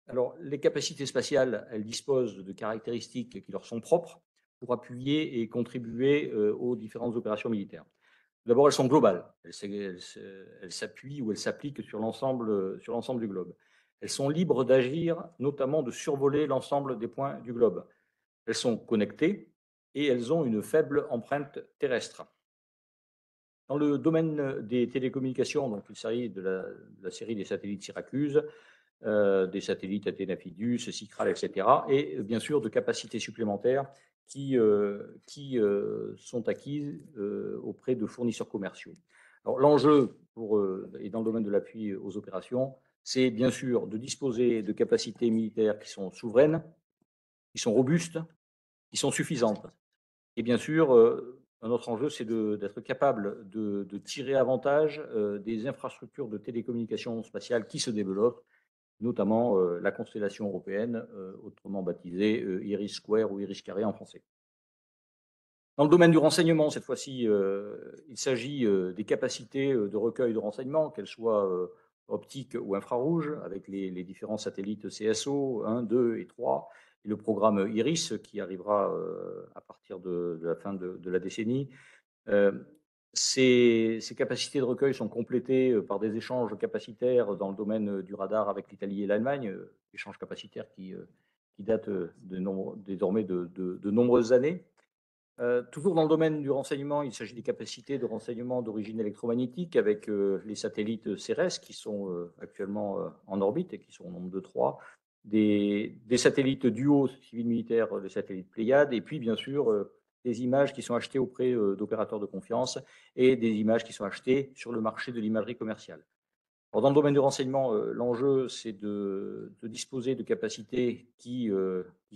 Alors les capacités spatiales, elles disposent de caractéristiques qui leur sont propres. pour appuyer et contribuer aux différentes opérations militaires. D'abord, elles sont globales. Elles s'appuient ou elles s'appliquent sur l'ensemble du globe. Elles sont libres d'agir, notamment de survoler l'ensemble des points du globe. Elles sont connectées et elles ont une faible empreinte terrestre. Dans le domaine des télécommunications, donc il s'agit de la série des satellites Syracuse, des satellites Athéna Fidus, Cicral, etc. Et bien sûr de capacités supplémentaires qui sont acquises auprès de fournisseurs commerciaux. Alors l'enjeu et dans le domaine de l'appui aux opérations, c'est bien sûr de disposer de capacités militaires qui sont souveraines, qui sont robustes, qui sont suffisantes. Et bien sûr, un autre enjeu, c'est d'être capable de tirer avantage des infrastructures de télécommunications spatiales qui se développent, notamment la constellation européenne, autrement baptisée Iris Square ou Iris Carré en français. Dans le domaine du renseignement, cette fois-ci, il s'agit des capacités de recueil de renseignements, qu'elles soient optiques ou infrarouges, avec les différents satellites CSO 1, 2 et 3, et le programme IRIS qui arrivera à partir de la fin de la décennie. Ces capacités de recueil sont complétées par des échanges capacitaires dans le domaine du radar avec l'Italie et l'Allemagne, échanges capacitaires qui datent désormais de nombreuses années. Toujours dans le domaine du renseignement, il s'agit des capacités de renseignement d'origine électromagnétique avec les satellites CERES qui sont actuellement en orbite et qui sont au nombre de 3, des satellites duo civil-militaire, les satellites Pléiades, et puis bien sûr des images qui sont achetées auprès d'opérateurs de confiance et des images qui sont achetées sur le marché de l'imagerie commerciale. Alors, dans le domaine du renseignement, l'enjeu, c'est de disposer de capacités qui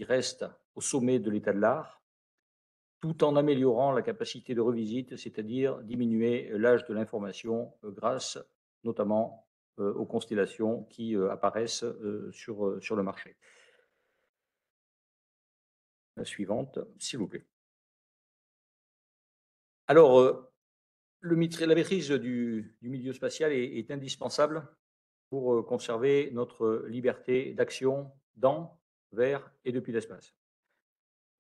restent au sommet de l'état de l'art, tout en améliorant la capacité de revisite, c'est-à-dire diminuer l'âge de l'information grâce notamment aux constellations qui apparaissent sur le marché. La suivante, s'il vous plaît. Alors, la maîtrise du milieu spatial est indispensable pour conserver notre liberté d'action dans, vers et depuis l'espace.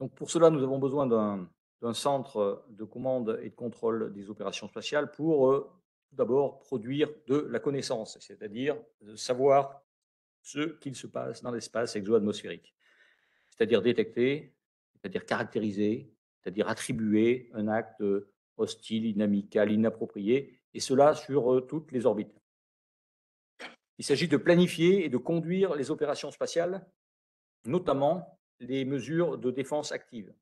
Donc pour cela, nous avons besoin d'un centre de commande et de contrôle des opérations spatiales pour tout d'abord produire de la connaissance, c'est-à-dire savoir ce qu'il se passe dans l'espace exo-atmosphérique, c'est-à-dire détecter, c'est-à-dire caractériser, c'est-à-dire attribuer un acte hostile, inamical, inapproprié, et cela sur toutes les orbites. Il s'agit de planifier et de conduire les opérations spatiales, notamment les mesures de défense active.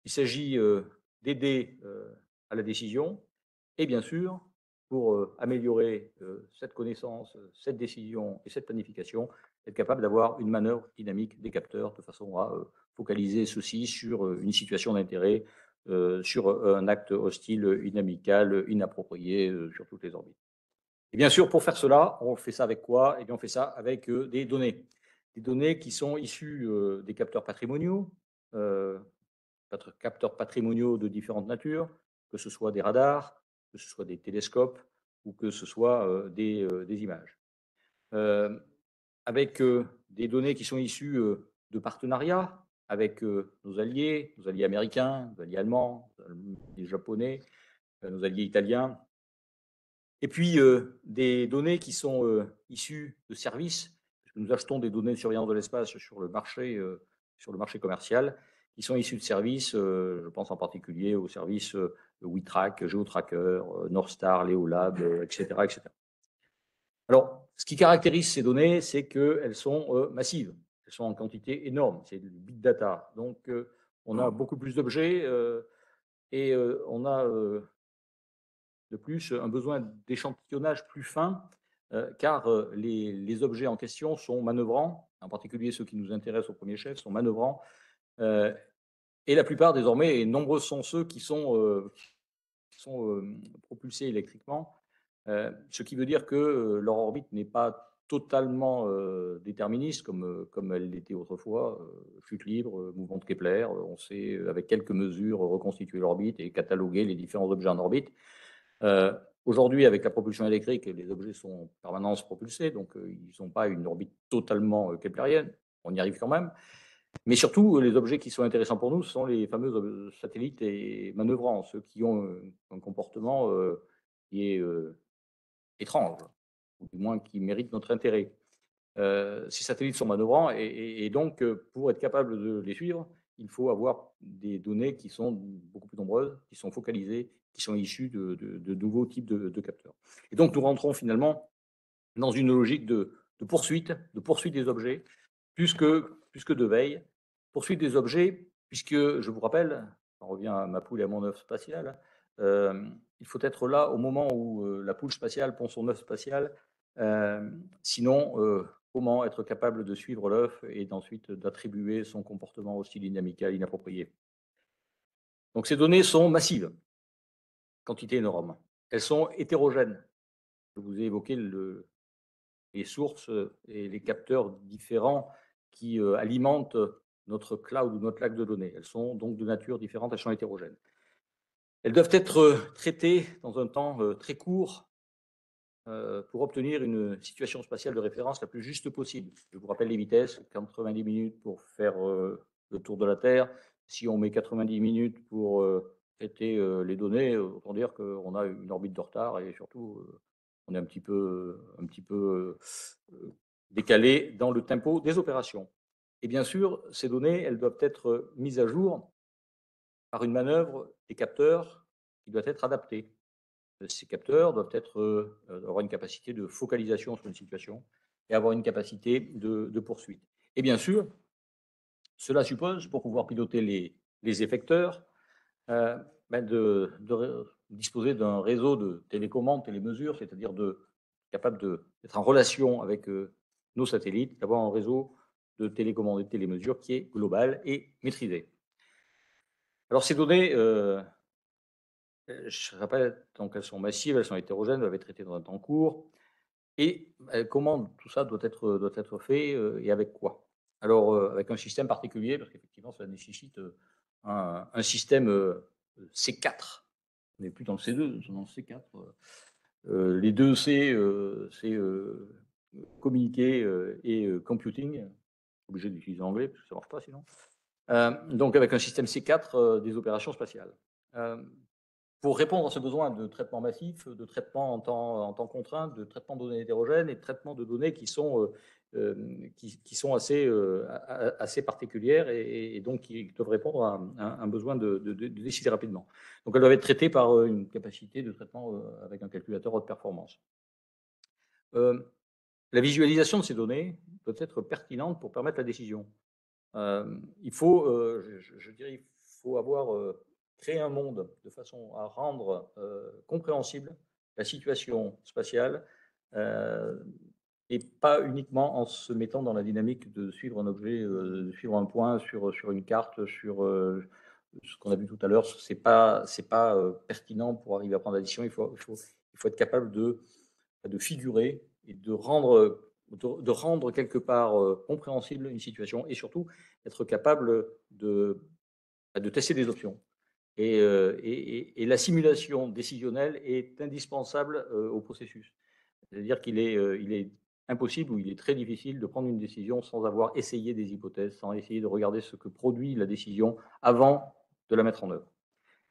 Il s'agit d'aider à la décision et bien sûr, pour améliorer cette connaissance, cette décision et cette planification, être capable d'avoir une manœuvre dynamique des capteurs de façon à focaliser ceci sur une situation d'intérêt, sur un acte hostile, inamical, inapproprié sur toutes les orbites. Et bien sûr, pour faire cela, on fait ça avec quoi? Eh bien, on fait ça avec des données. Des données qui sont issues des capteurs patrimoniaux, capteurs patrimoniaux de différentes natures, que ce soit des radars, que ce soit des télescopes ou que ce soit des images. Avec des données qui sont issues de partenariats avec nos alliés américains, nos alliés allemands, nos alliés japonais, nos alliés italiens. Et puis des données qui sont issues de services, parce que nous achetons des données de surveillance de l'espace sur le marché commercial, qui sont issues de services, je pense en particulier aux services WeTrack, GeoTracker, NorthStar, Leolab, etc., etc. Alors, ce qui caractérise ces données, c'est qu'elles sont massives, elles sont en quantité énorme, c'est du big data. Donc, on a beaucoup plus d'objets et on a de plus un besoin d'échantillonnage plus fin, car les objets en question sont manœuvrants, en particulier ceux qui nous intéressent au premier chef, sont manœuvrants. Et la plupart désormais, et nombreux sont ceux qui sont propulsés électriquement, ce qui veut dire que leur orbite n'est pas totalement déterministe comme elle l'était autrefois, chute libre, mouvement de Kepler, on sait avec quelques mesures reconstituer l'orbite et cataloguer les différents objets en orbite. Aujourd'hui, avec la propulsion électrique, les objets sont en permanence propulsés, donc ils n'ont pas une orbite totalement keplérienne, on y arrive quand même. Mais surtout, les objets qui sont intéressants pour nous, ce sont les fameux satellites et manœuvrants, ceux qui ont un comportement qui est étrange, ou du moins qui mérite notre intérêt. Ces satellites sont manœuvrants et donc, pour être capable de les suivre, il faut avoir des données qui sont beaucoup plus nombreuses, qui sont focalisées, qui sont issues de nouveaux types de capteurs. Et donc, nous rentrons finalement dans une logique de poursuite des objets, plus que de veille. Poursuite des objets, puisque, je vous rappelle, on revient à ma poule et à mon œuf spatial, il faut être là au moment où la poule spatiale pond son œuf spatial. Sinon, comment être capable de suivre l'œuf et ensuite d'attribuer son comportement au style amical inapproprié. Donc ces données sont massives, quantité énorme. Elles sont hétérogènes. Je vous ai évoqué les sources et les capteurs différents qui alimentent notre cloud ou notre lac de données. Elles sont donc de nature différente, elles sont hétérogènes. Elles doivent être traitées dans un temps très court pour obtenir une situation spatiale de référence la plus juste possible. Je vous rappelle les vitesses, 90 minutes pour faire le tour de la Terre. Si on met 90 minutes pour traiter les données, autant dire qu'on a une orbite de retard et surtout on est un petit peu décalé dans le tempo des opérations. Et bien sûr, ces données, elles doivent être mises à jour par une manœuvre des capteurs qui doit être adaptée. Ces capteurs doivent avoir une capacité de focalisation sur une situation et avoir une capacité de poursuite. Et bien sûr, cela suppose, pour pouvoir piloter les effecteurs, de disposer d'un réseau de télécommande, télémesure, c'est-à-dire capable d'être en relation avec nos satellites, d'avoir un réseau de télécommande et de télémesure qui est global et maîtrisé. Alors ces données, je rappelle, donc elles sont massives, elles sont hétérogènes, elles doivent être traitées dans un temps court. Et comment tout ça doit être fait et avec quoi? Alors, avec un système particulier, parce qu'effectivement, ça nécessite un système C4. On n'est plus dans le C2, nous sommes dans le C4. Les deux C, c'est communiquer et computing. Obligé d'utiliser l'anglais, parce que ça ne marche pas sinon. Donc, avec un système C4 des opérations spatiales. Pour répondre à ce besoin de traitement massif, de traitement en temps contraint, de traitement de données hétérogènes et de traitement de données qui sont assez particulières et donc qui doivent répondre à un besoin de décider rapidement. Donc elles doivent être traitées par une capacité de traitement avec un calculateur haute performance. La visualisation de ces données doit être pertinente pour permettre la décision. Il faut, je dirais, il faut avoir créé un monde de façon à rendre compréhensible la situation spatiale et pas uniquement en se mettant dans la dynamique de suivre un objet, de suivre un point sur une carte, sur ce qu'on a vu tout à l'heure. C'est pas pertinent pour arriver à prendre la décision. Il faut être capable de figurer et de rendre quelque part compréhensible une situation et surtout être capable de tester des options. Et la simulation décisionnelle est indispensable au processus. C'est-à-dire qu'il est impossible ou il est très difficile de prendre une décision sans avoir essayé des hypothèses, sans essayer de regarder ce que produit la décision avant de la mettre en œuvre.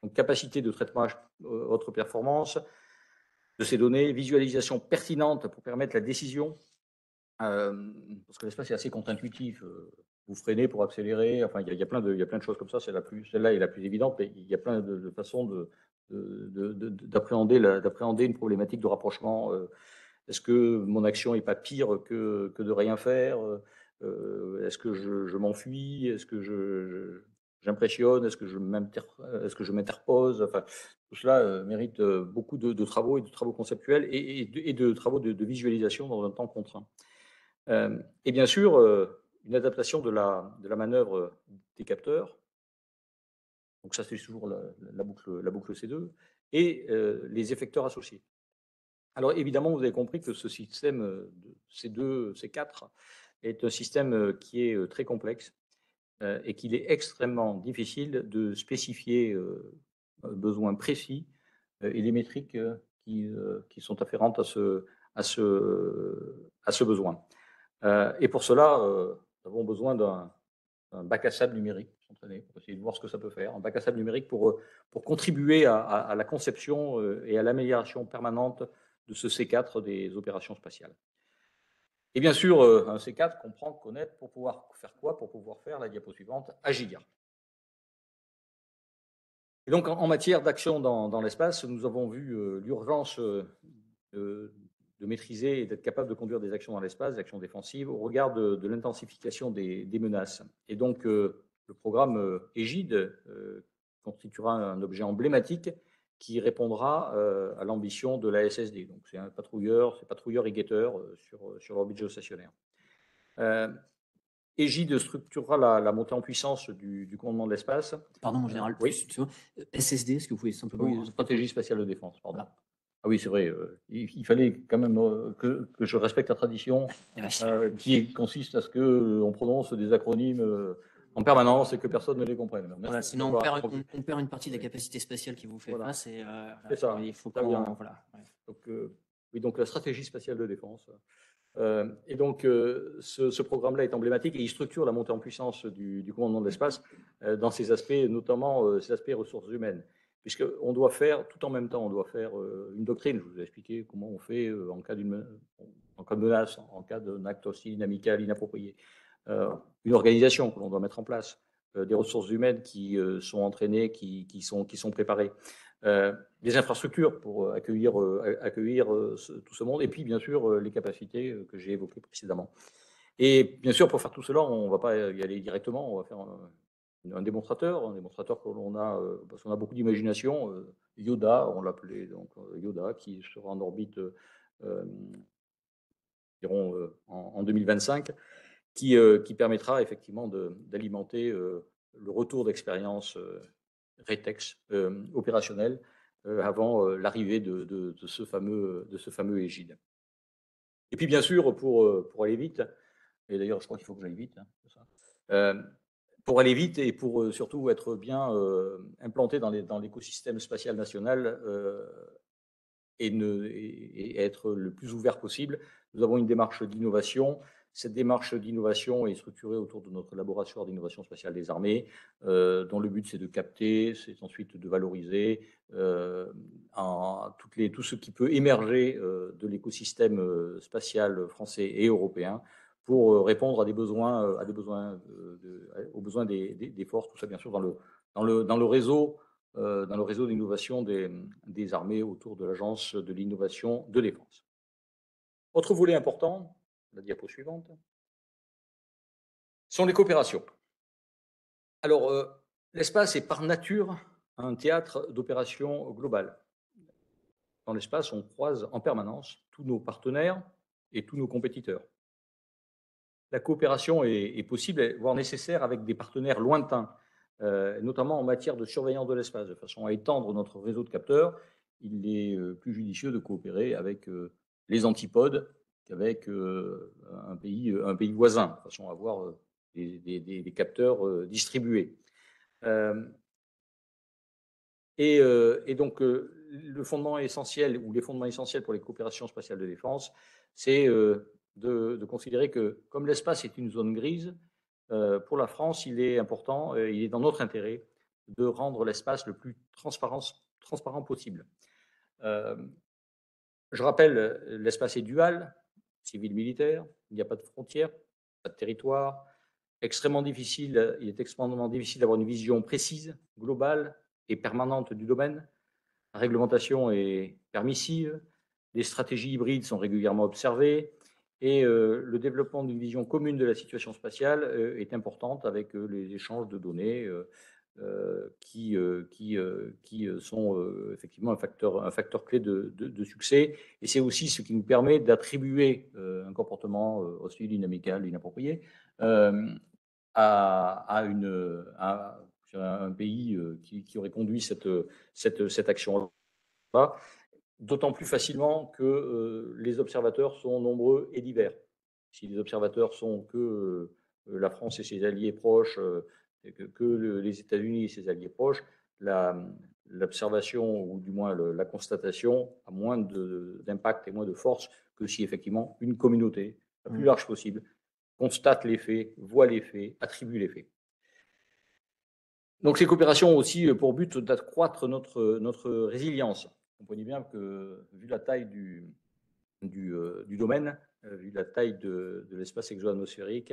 Donc capacité de traitement haute performance de ces données, visualisation pertinente pour permettre la décision, parce que l'espace est assez contre-intuitif. Vous freinez pour accélérer, enfin, il y a plein de choses comme ça. Celle-là est la plus évidente, mais il y a plein de façons d'appréhender une problématique de rapprochement. Est-ce que mon action n'est pas pire que de rien faire? Est-ce que je m'enfuis? Est-ce que j'impressionne? Est-ce que je m'interpose? Enfin, tout cela mérite beaucoup de travaux et de travaux conceptuels et de travaux de visualisation dans un temps contraint. Et bien sûr, une adaptation de la manœuvre des capteurs. Donc ça, c'est toujours la boucle C2 et les effecteurs associés. Alors évidemment, vous avez compris que ce système de C2, C4 est un système qui est très complexe et qu'il est extrêmement difficile de spécifier un besoin précis et les métriques qui sont afférentes à ce besoin. Et pour cela, nous avons besoin d'un un bac à sable numérique, s'entraîner pour essayer de voir ce que ça peut faire. Un bac à sable numérique pour contribuer à la conception et à l'amélioration permanente de ce C4 des opérations spatiales. Et bien sûr, un C4, comprendre, connaître, pour pouvoir faire quoi? Pour pouvoir faire la diapo suivante, Agilia. Et donc, en matière d'action dans l'espace, nous avons vu l'urgence de maîtriser et d'être capable de conduire des actions dans l'espace, des actions défensives, au regard de l'intensification des menaces. Et donc, le programme Égide constituera un objet emblématique qui répondra à l'ambition de la SSD. Donc, c'est patrouilleur et guetteur sur l'orbite géostationnaire. Égide structurera la montée en puissance du commandement de l'espace. Pardon, mon général, oui. SSD, est-ce que vous pouvez simplement… Oui, stratégie spatiale de défense, pardon. Voilà. Ah oui, c'est vrai, il fallait quand même que je respecte la tradition qui consiste à ce qu'on prononce des acronymes en permanence et que personne ne les comprenne. Voilà, sinon on perd une partie de la capacité spatiale qui vous fait face. C'est ça. Il faut qu'on… Voilà. Donc, oui, donc la stratégie spatiale de défense. Et donc, ce programme-là est emblématique et il structure la montée en puissance du commandement de l'espace dans ses aspects, notamment ses aspects ressources humaines. Puisqu'on doit faire, tout en même temps, on doit faire une doctrine. Je vous ai expliqué comment on fait en cas de menace, en cas d'un acte hostile, inamical, inapproprié. Une organisation que l'on doit mettre en place, des ressources humaines qui sont entraînées, qui sont préparées. Des infrastructures pour accueillir tout ce monde, et puis bien sûr les capacités que j'ai évoquées précédemment. Et bien sûr, pour faire tout cela, on ne va pas y aller directement, on va faire un démonstrateur que l'on a, parce qu'on a beaucoup d'imagination. Yoda, on l'appelait donc Yoda, qui sera en orbite en 2025, qui permettra effectivement d'alimenter le retour d'expérience rétex opérationnel avant l'arrivée de ce fameux Égide. Et puis bien sûr, pour aller vite, et d'ailleurs je crois qu'il faut que j'aille vite, pour aller vite et pour surtout être bien implanté dans l'écosystème spatial national et être le plus ouvert possible, nous avons une démarche d'innovation. Cette démarche d'innovation est structurée autour de notre laboratoire d'innovation spatiale des armées, dont le but c'est de capter, c'est ensuite de valoriser tout ce qui peut émerger de l'écosystème spatial français et européen pour répondre à aux besoins des forces, tout ça bien sûr dans le réseau d'innovation des armées autour de l'Agence de l'innovation de défense. Autre volet important, la diapo suivante, sont les coopérations. Alors, l'espace est par nature un théâtre d'opérations globales. Dans l'espace, on croise en permanence tous nos partenaires et tous nos compétiteurs. La coopération est possible, voire nécessaire, avec des partenaires lointains, notamment en matière de surveillance de l'espace. De façon à étendre notre réseau de capteurs, il est plus judicieux de coopérer avec les antipodes qu'avec un pays voisin, de façon à avoir des capteurs distribués. Et donc, le fondement essentiel, ou les fondements essentiels pour les coopérations spatiales de défense, c'est de considérer que, comme l'espace est une zone grise, pour la France, il est important, il est dans notre intérêt de rendre l'espace le plus transparent possible. Je rappelle, l'espace est dual, civil-militaire, il n'y a pas de frontières, pas de territoire. Il est extrêmement difficile d'avoir une vision précise, globale et permanente du domaine. La réglementation est permissive, les stratégies hybrides sont régulièrement observées et le développement d'une vision commune de la situation spatiale est importante avec les échanges de données qui sont effectivement un facteur clé de succès. Et c'est aussi ce qui nous permet d'attribuer un comportement hostile, inamical, inapproprié à un pays qui aurait conduit cette action-là, d'autant plus facilement que les observateurs sont nombreux et divers. Si les observateurs sont que la France et ses alliés proches, que les États-Unis et ses alliés proches, l'observation ou du moins la constatation a moins d'impact et moins de force que si effectivement une communauté, la plus large possible, constate les faits, voit les faits, attribue les faits. Donc ces coopérations ont aussi pour but d'accroître notre résilience. Vous comprenez bien que, vu la taille du domaine, vu la taille de l'espace exo-atmosphérique,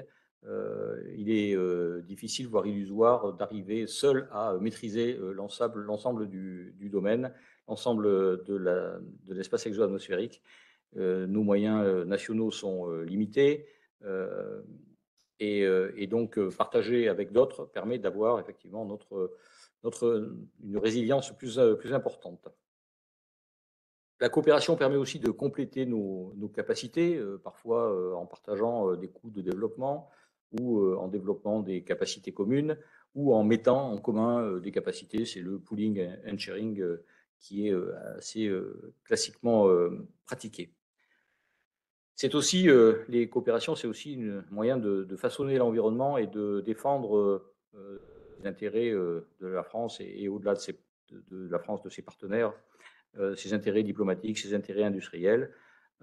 il est difficile, voire illusoire, d'arriver seul à maîtriser l'ensemble du domaine, l'ensemble de l'espace exo-atmosphérique. Nos moyens nationaux sont limités. Et donc, partager avec d'autres permet d'avoir effectivement une résilience plus importante. La coopération permet aussi de compléter nos capacités, parfois en partageant des coûts de développement ou en développant des capacités communes ou en mettant en commun des capacités. C'est le pooling and sharing qui est assez classiquement pratiqué. C'est aussi, les coopérations, c'est aussi un moyen de façonner l'environnement et de défendre les intérêts de la France et au-delà de la France, de ses partenaires, ses intérêts diplomatiques, ses intérêts industriels.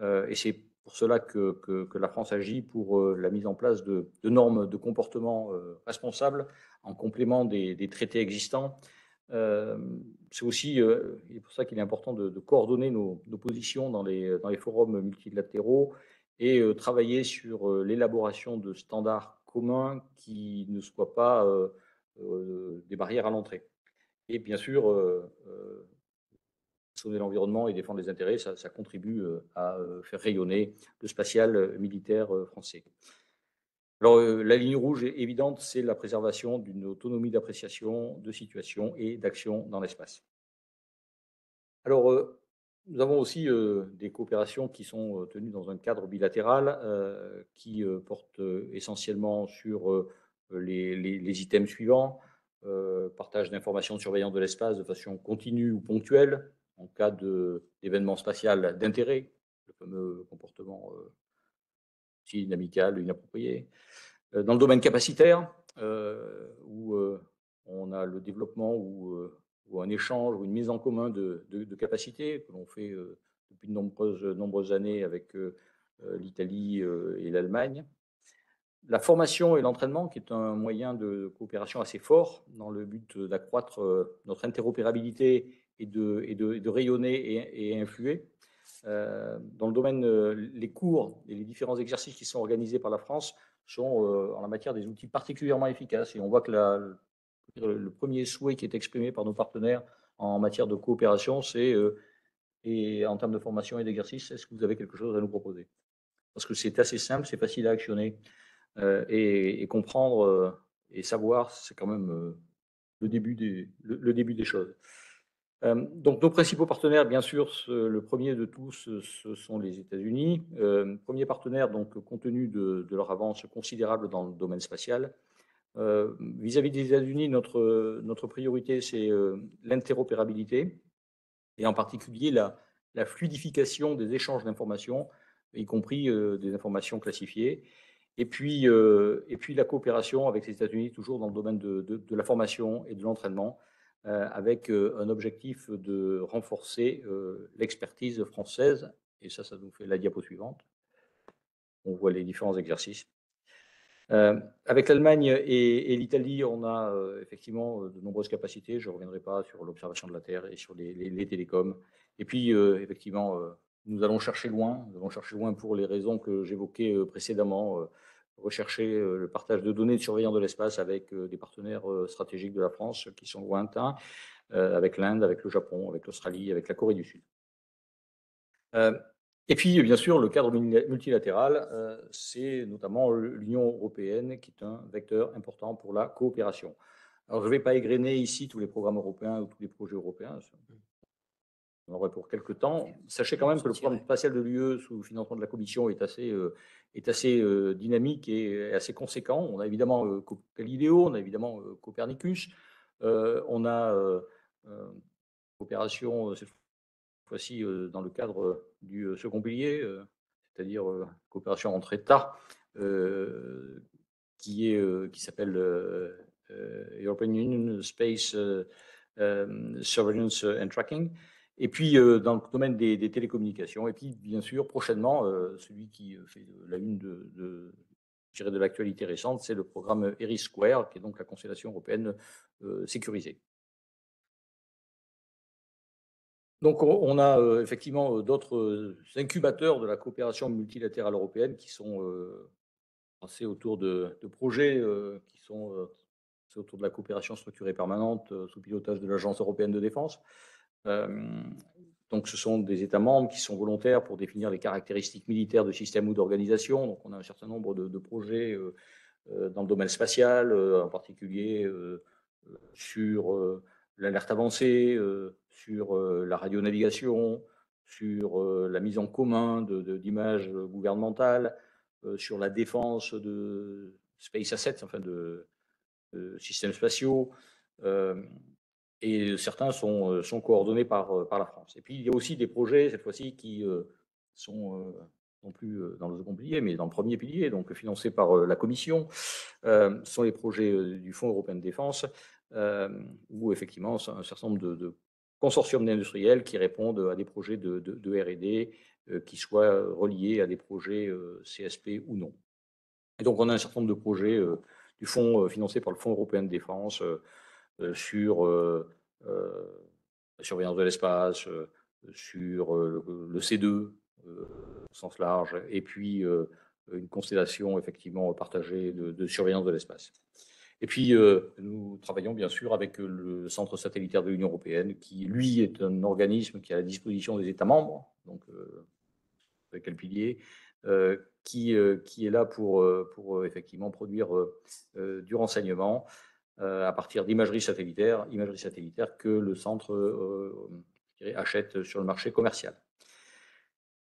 Et c'est pour cela que la France agit pour la mise en place de normes de comportement responsables en complément des traités existants. C'est aussi pour ça qu'il est important de coordonner nos positions dans les forums multilatéraux et travailler sur l'élaboration de standards communs qui ne soient pas des barrières à l'entrée. Et bien sûr, sauver l'environnement et défendre les intérêts, ça contribue à faire rayonner le spatial militaire français. Alors, la ligne rouge est évidente, c'est la préservation d'une autonomie d'appréciation, de situation et d'action dans l'espace. Alors, nous avons aussi des coopérations qui sont tenues dans un cadre bilatéral qui portent essentiellement sur les items suivants. Partage d'informations de surveillance de l'espace de façon continue ou ponctuelle en cas d'événements spatial d'intérêt, le fameux comportement inamical, inapproprié. Dans le domaine capacitaire, où on a le développement ou un échange ou une mise en commun de capacités que l'on fait depuis de nombreuses années avec l'Italie et l'Allemagne. La formation et l'entraînement, qui est un moyen de coopération assez fort dans le but d'accroître notre interopérabilité et de rayonner et influer. Dans le domaine, les cours et les différents exercices qui sont organisés par la France sont en la matière des outils particulièrement efficaces. Et on voit que le premier souhait qui est exprimé par nos partenaires en matière de coopération, c'est, et en termes de formation et d'exercice, est-ce que vous avez quelque chose à nous proposer? Parce que c'est assez simple, c'est facile à actionner. Et comprendre et savoir, c'est quand même le début des choses. Donc nos principaux partenaires, bien sûr, le premier de tous, ce sont les États-Unis. Premier partenaire, donc, compte tenu de leur avance considérable dans le domaine spatial. Vis-à-vis des États-Unis, notre priorité, c'est l'interopérabilité, et en particulier la fluidification des échanges d'informations, y compris des informations classifiées. Et puis la coopération avec les États-Unis, toujours dans le domaine de la formation et de l'entraînement, avec un objectif de renforcer l'expertise française. Et ça nous fait la diapo suivante. On voit les différents exercices. Avec l'Allemagne et l'Italie, on a effectivement de nombreuses capacités. Je ne reviendrai pas sur l'observation de la Terre et sur les télécoms. Et puis, effectivement, nous allons chercher loin. Nous allons chercher loin pour les raisons que j'évoquais précédemment. Rechercher le partage de données de surveillance de l'espace avec des partenaires stratégiques de la France qui sont lointains, avec l'Inde, avec le Japon, avec l'Australie, avec la Corée du Sud. Et puis, bien sûr, le cadre multilatéral, c'est notamment l'Union européenne qui est un vecteur important pour la coopération. Alors, je ne vais pas égrener ici tous les programmes européens ou tous les projets européens. On en aurait pour quelques temps. Sachez quand même que le programme spatial de l'UE sous financement de la Commission est assez dynamique et assez conséquent. On a évidemment Galileo, on a évidemment Copernicus, on a coopération cette fois-ci dans le cadre du second pilier, c'est-à-dire coopération entre États, qui s'appelle European Union Space Surveillance and Tracking. Et puis, dans le domaine des télécommunications. Et puis, bien sûr, prochainement, celui qui fait la une tiré de l'actualité récente, c'est le programme ERIS Square, qui est donc la constellation européenne sécurisée. Donc, on a effectivement d'autres incubateurs de la coopération multilatérale européenne qui sont pensés autour de projets qui sont c'est autour de la coopération structurée permanente sous pilotage de l'Agence européenne de défense. Donc, ce sont des États membres qui sont volontaires pour définir les caractéristiques militaires de système ou d'organisation. Donc, on a un certain nombre de projets dans le domaine spatial, en particulier sur l'alerte avancée, sur la radionavigation, sur la mise en commun d'images gouvernementales, sur la défense de space assets, enfin de systèmes spatiaux. Et certains sont coordonnés par la France. Et puis, il y a aussi des projets, cette fois-ci, qui sont non plus dans le second pilier, mais dans le premier pilier, donc financés par la Commission. Ce sont les projets du Fonds européen de défense, où effectivement, un certain nombre de consortiums d'industriels qui répondent à des projets de R&D qui soient reliés à des projets CSP ou non. Et donc, on a un certain nombre de projets du fonds financés par le Fonds européen de défense sur la surveillance de l'espace, sur le C2 au sens large, et puis une constellation effectivement partagée de surveillance de l'espace. Et puis, nous travaillons bien sûr avec le Centre satellitaire de l'Union européenne, qui, lui, est un organisme qui est à la disposition des États membres, donc avec quel pilier, qui est là pour effectivement produire du renseignement à partir d'imagerie satellitaire que le centre achète sur le marché commercial.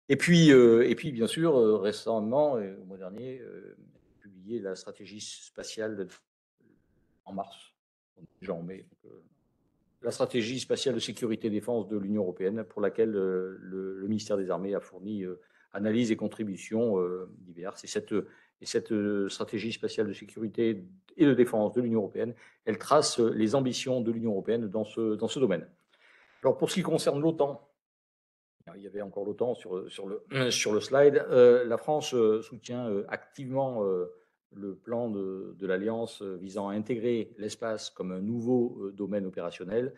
Et puis bien sûr, récemment, au mois dernier, publié la stratégie spatiale en mars, déjà en mai. Donc, la stratégie spatiale de sécurité et défense de l'Union européenne, pour laquelle le ministère des Armées a fourni analyses et contributions diverses. Et cette stratégie spatiale de sécurité et de défense de l'Union européenne, elle trace les ambitions de l'Union européenne dans ce domaine. Alors, pour ce qui concerne l'OTAN, il y avait encore l'OTAN sur le slide. La France soutient activement le plan de l'Alliance visant à intégrer l'espace comme un nouveau domaine opérationnel.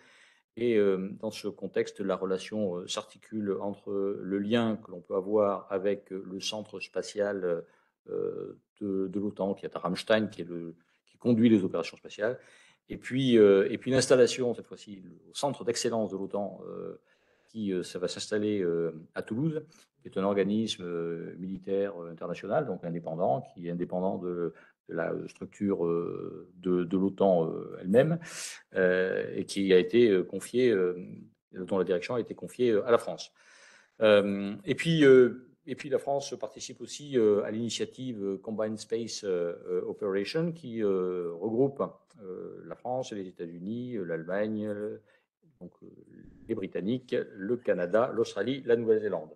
Et dans ce contexte, la relation s'articule entre le lien que l'on peut avoir avec le centre spatial de l'OTAN, qui est à Ramstein, qui conduit les opérations spatiales, et puis l'installation, cette fois-ci, au centre d'excellence de l'OTAN, ça va s'installer à Toulouse, qui est un organisme militaire international, donc indépendant, qui est indépendant de la structure de l'OTAN elle-même, et qui a été confiée, dont la direction a été confiée à la France. Et puis la France participe aussi à l'initiative Combined Space Operation, qui regroupe la France, les États-Unis, l'Allemagne, donc les Britanniques, le Canada, l'Australie, la Nouvelle-Zélande.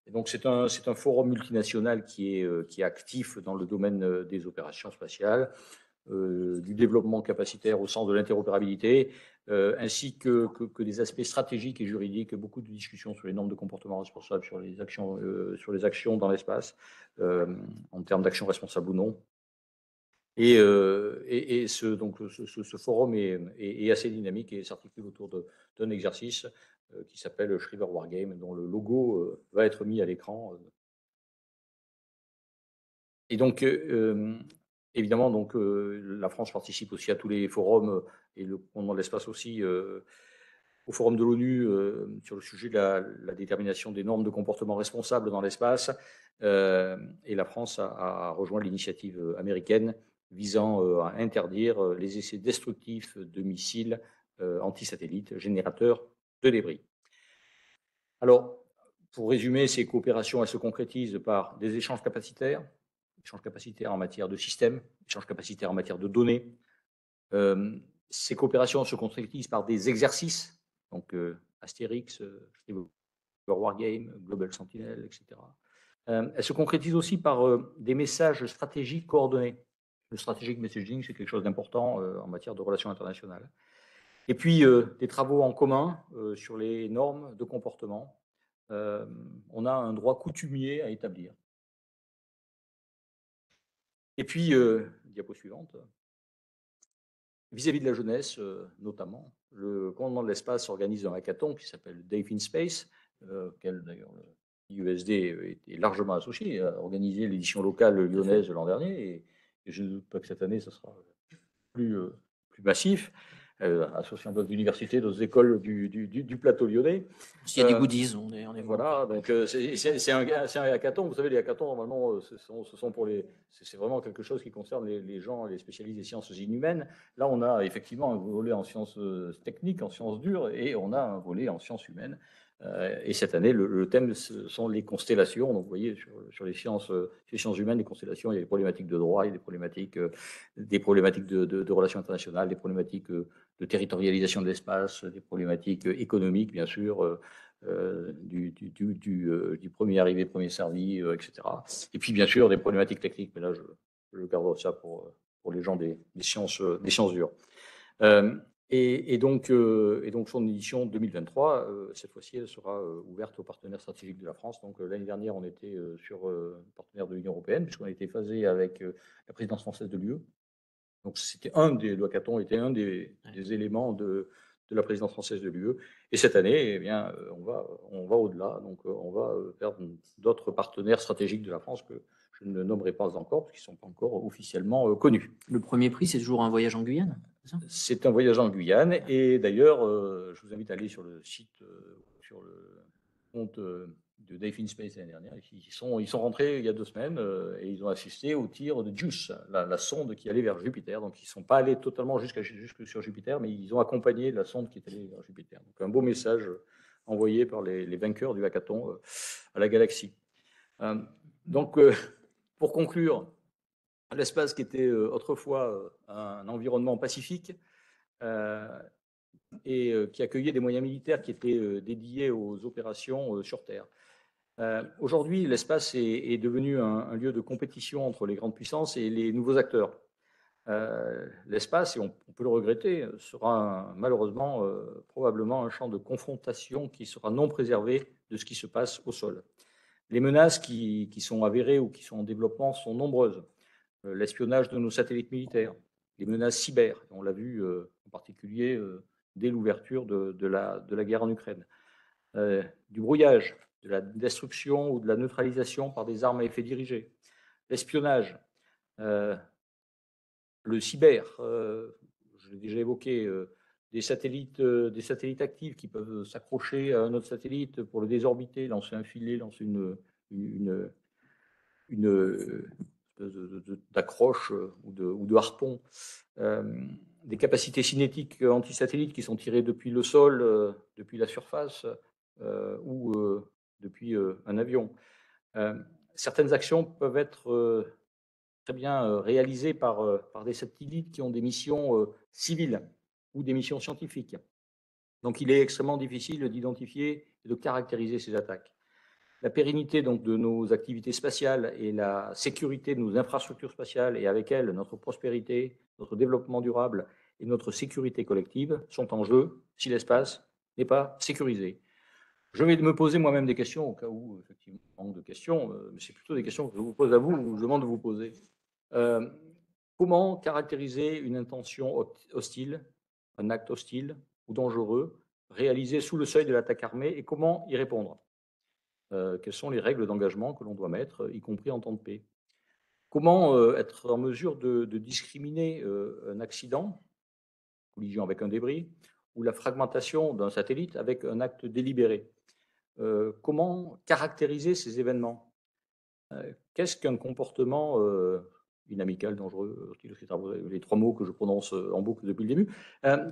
Et donc c'est un forum multinational qui est actif dans le domaine des opérations spatiales, du développement capacitaire au sens de l'interopérabilité, ainsi que des aspects stratégiques et juridiques, beaucoup de discussions sur les normes de comportement responsable, sur les actions dans l'espace, en termes d'actions responsables ou non. Et ce forum est assez dynamique et s'articule autour d'un exercice qui s'appelle Shriver Wargame, dont le logo va être mis à l'écran. Et donc, évidemment, donc, la France participe aussi à tous les forums et le commandement de l'espace aussi, au forum de l'ONU sur le sujet de la détermination des normes de comportement responsable dans l'espace. Et la France a rejoint l'initiative américaine visant à interdire les essais destructifs de missiles antisatellites générateurs de débris. Alors, pour résumer, ces coopérations, elles se concrétisent par des échanges capacitaires en matière de systèmes, échanges capacitaires en matière de données. Ces coopérations se concrétisent par des exercices, donc Astérix, Wargame, Global Sentinel, etc. Elles se concrétisent aussi par des messages stratégiques coordonnés. Le strategic messaging, c'est quelque chose d'important en matière de relations internationales. Et puis, des travaux en commun sur les normes de comportement. On a un droit coutumier à établir. Et puis, diapo suivante. Vis-à-vis de la jeunesse, notamment, le commandement de l'espace organise un hackathon qui s'appelle Dave in Space, auquel d'ailleurs l'IUSD est largement associé, a organisé l'édition locale lyonnaise l'an dernier, et je ne doute pas que cette année, ce sera plus massif, associant d'autres universités, d'autres écoles du plateau lyonnais. S'il y a des goodies, on est bon. Voilà, donc c'est un hackathon. Vous savez, les hackathons, normalement, ce sont pour les. C'est vraiment quelque chose qui concerne les gens, les spécialistes des sciences inhumaines. Là, on a effectivement un volet en sciences techniques, en sciences dures, et on a un volet en sciences humaines. Et cette année, le thème, ce sont les constellations. Donc, vous voyez, sur les sciences humaines, les constellations, il y a des problématiques de droit, il y a des problématiques de relations internationales, des problématiques de territorialisation de l'espace, des problématiques économiques, bien sûr. Du premier arrivé, premier servi, etc. Et puis, bien sûr, des problématiques techniques, mais là, je garde ça pour les gens des sciences dures. Et donc, son édition 2023, cette fois-ci, elle sera ouverte aux partenaires stratégiques de la France. Donc, l'année dernière, on était sur partenaires de l'Union européenne, puisqu'on a été phasé avec la présidence française de l'UE. Donc, le hackathon était un des éléments de la présidence française de l'UE. Et cette année, eh bien, on va au-delà. Donc, on va vers d'autres partenaires stratégiques de la France que je ne nommerai pas encore, parce qu'ils ne sont pas encore officiellement connus. Le premier prix, c'est toujours un voyage en Guyane, c'est ça? C'est un voyage en Guyane. Et d'ailleurs, je vous invite à aller sur le site, sur le compte de Dave in Space l'année dernière. Ils sont rentrés il y a 2 semaines et ils ont assisté au tir de JUICE, la sonde qui allait vers Jupiter. Donc, ils ne sont pas allés totalement jusque sur Jupiter, mais ils ont accompagné la sonde qui est allée vers Jupiter. Donc, un beau message envoyé par les vainqueurs du hackathon à la galaxie. Donc, pour conclure, l'espace qui était autrefois un environnement pacifique et qui accueillait des moyens militaires qui étaient dédiés aux opérations sur Terre. Aujourd'hui, l'espace est devenu un lieu de compétition entre les grandes puissances et les nouveaux acteurs. L'espace, et on peut le regretter, sera malheureusement probablement un champ de confrontation qui sera non préservé de ce qui se passe au sol. Les menaces qui sont avérées ou qui sont en développement sont nombreuses. L'espionnage de nos satellites militaires, les menaces cyber, on l'a vu en particulier dès l'ouverture de la guerre en Ukraine, du brouillage, de la destruction ou de la neutralisation par des armes à effet dirigé, l'espionnage, le cyber, je l'ai déjà évoqué, des satellites actifs qui peuvent s'accrocher à un autre satellite pour le désorbiter, lancer un filet, lancer une d'accroche ou de harpon, des capacités cinétiques antisatellites qui sont tirées depuis le sol, depuis la surface ou depuis un avion. Certaines actions peuvent être très bien réalisées par des satellites qui ont des missions civiles ou des missions scientifiques. Donc, il est extrêmement difficile d'identifier et de caractériser ces attaques. La pérennité donc, de nos activités spatiales et la sécurité de nos infrastructures spatiales et avec elles notre prospérité, notre développement durable et notre sécurité collective sont en jeu si l'espace n'est pas sécurisé. Je vais me poser moi-même des questions au cas où, effectivement, manque de questions, mais c'est plutôt des questions que je vous pose à vous ou je vous demande de vous poser. Comment caractériser une intention hostile, un acte hostile ou dangereux réalisé sous le seuil de l'attaque armée et comment y répondre? Quelles sont les règles d'engagement que l'on doit mettre, y compris en temps de paix? Comment être en mesure de discriminer un accident, collision avec un débris, ou la fragmentation d'un satellite avec un acte délibéré? Comment caractériser ces événements? Qu'est-ce qu'un comportement inamical, dangereux, etc. Les 3 mots que je prononce en boucle depuis le début.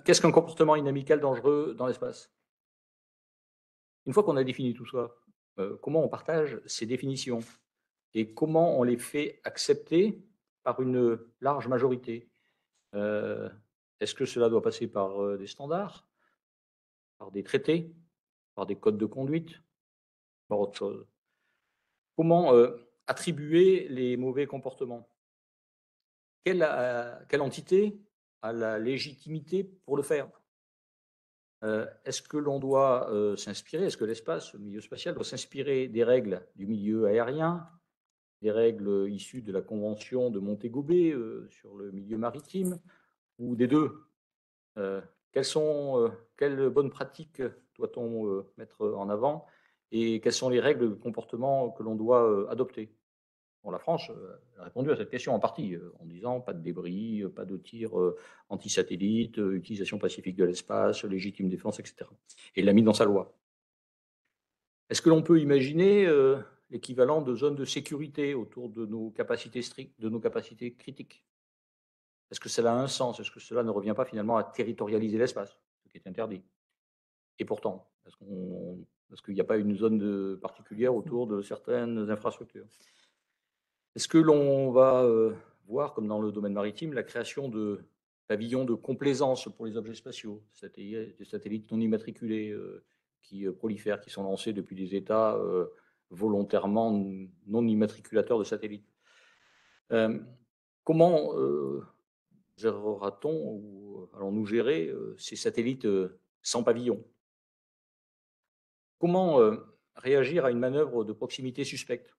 Qu'est-ce qu'un comportement inamical, dangereux dans l'espace? Une fois qu'on a défini tout ça, comment on partage ces définitions et comment on les fait accepter par une large majorité? Est-ce que cela doit passer par des standards, par des traités, par des codes de conduite, par autre chose? Comment attribuer les mauvais comportements? Quelle entité a la légitimité pour le faire? Est-ce que l'on doit s'inspirer, est-ce que l'espace, le milieu spatial doit s'inspirer des règles du milieu aérien, des règles issues de la convention de Montego Bay sur le milieu maritime, ou des deux? Quelles bonnes pratiques doit-on mettre en avant et quelles sont les règles de comportement que l'on doit adopter? Bon, la France a répondu à cette question en partie en disant pas de débris, pas de tir anti-satellite, utilisation pacifique de l'espace, légitime défense, etc. Et il l'a mis dans sa loi. Est-ce que l'on peut imaginer l'équivalent de zones de sécurité autour de nos capacités strictes, de nos capacités critiques? Est-ce que cela a un sens? Est-ce que cela ne revient pas finalement à territorialiser l'espace, ce qui est interdit? Et pourtant, est-ce qu'il n'y a pas une zone particulière autour de certaines infrastructures? Est-ce que l'on va voir, comme dans le domaine maritime, la création de pavillons de complaisance pour les objets spatiaux, des satellites non immatriculés qui prolifèrent, qui sont lancés depuis des États volontairement non immatriculateurs de satellites? Euh, Comment gérera-t-on ou allons-nous gérer ces satellites sans pavillon? Comment réagir à une manœuvre de proximité suspecte?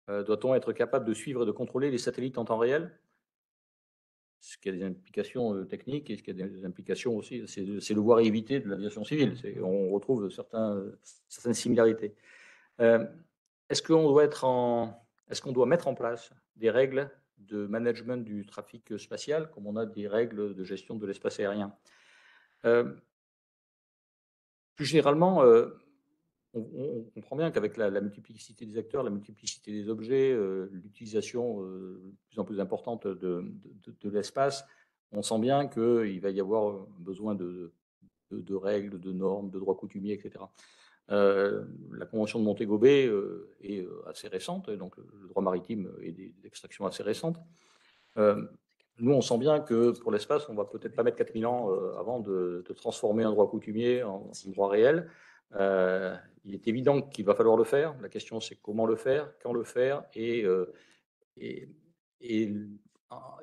Doit-on être capable de suivre et de contrôler les satellites en temps réel? Ce qui a des implications techniques et ce qui a des implications aussi, c'est le voir et éviter de l'aviation civile. On retrouve certaines similarités. Euh, Est-ce qu'on doit mettre en place des règles de management du trafic spatial, comme on a des règles de gestion de l'espace aérien? Plus généralement, on comprend bien qu'avec la multiplicité des acteurs, la multiplicité des objets, l'utilisation de plus en plus importante de l'espace, on sent bien qu'il va y avoir besoin de règles, de normes, de droits coutumiers, etc. La convention de Montego Bay est assez récente, donc le droit maritime est d'extraction assez récente. Nous, on sent bien que pour l'espace, on va peut-être pas mettre 4000 ans avant de transformer un droit coutumier en droit réel. Il est évident qu'il va falloir le faire. La question, c'est comment le faire, quand le faire, et, et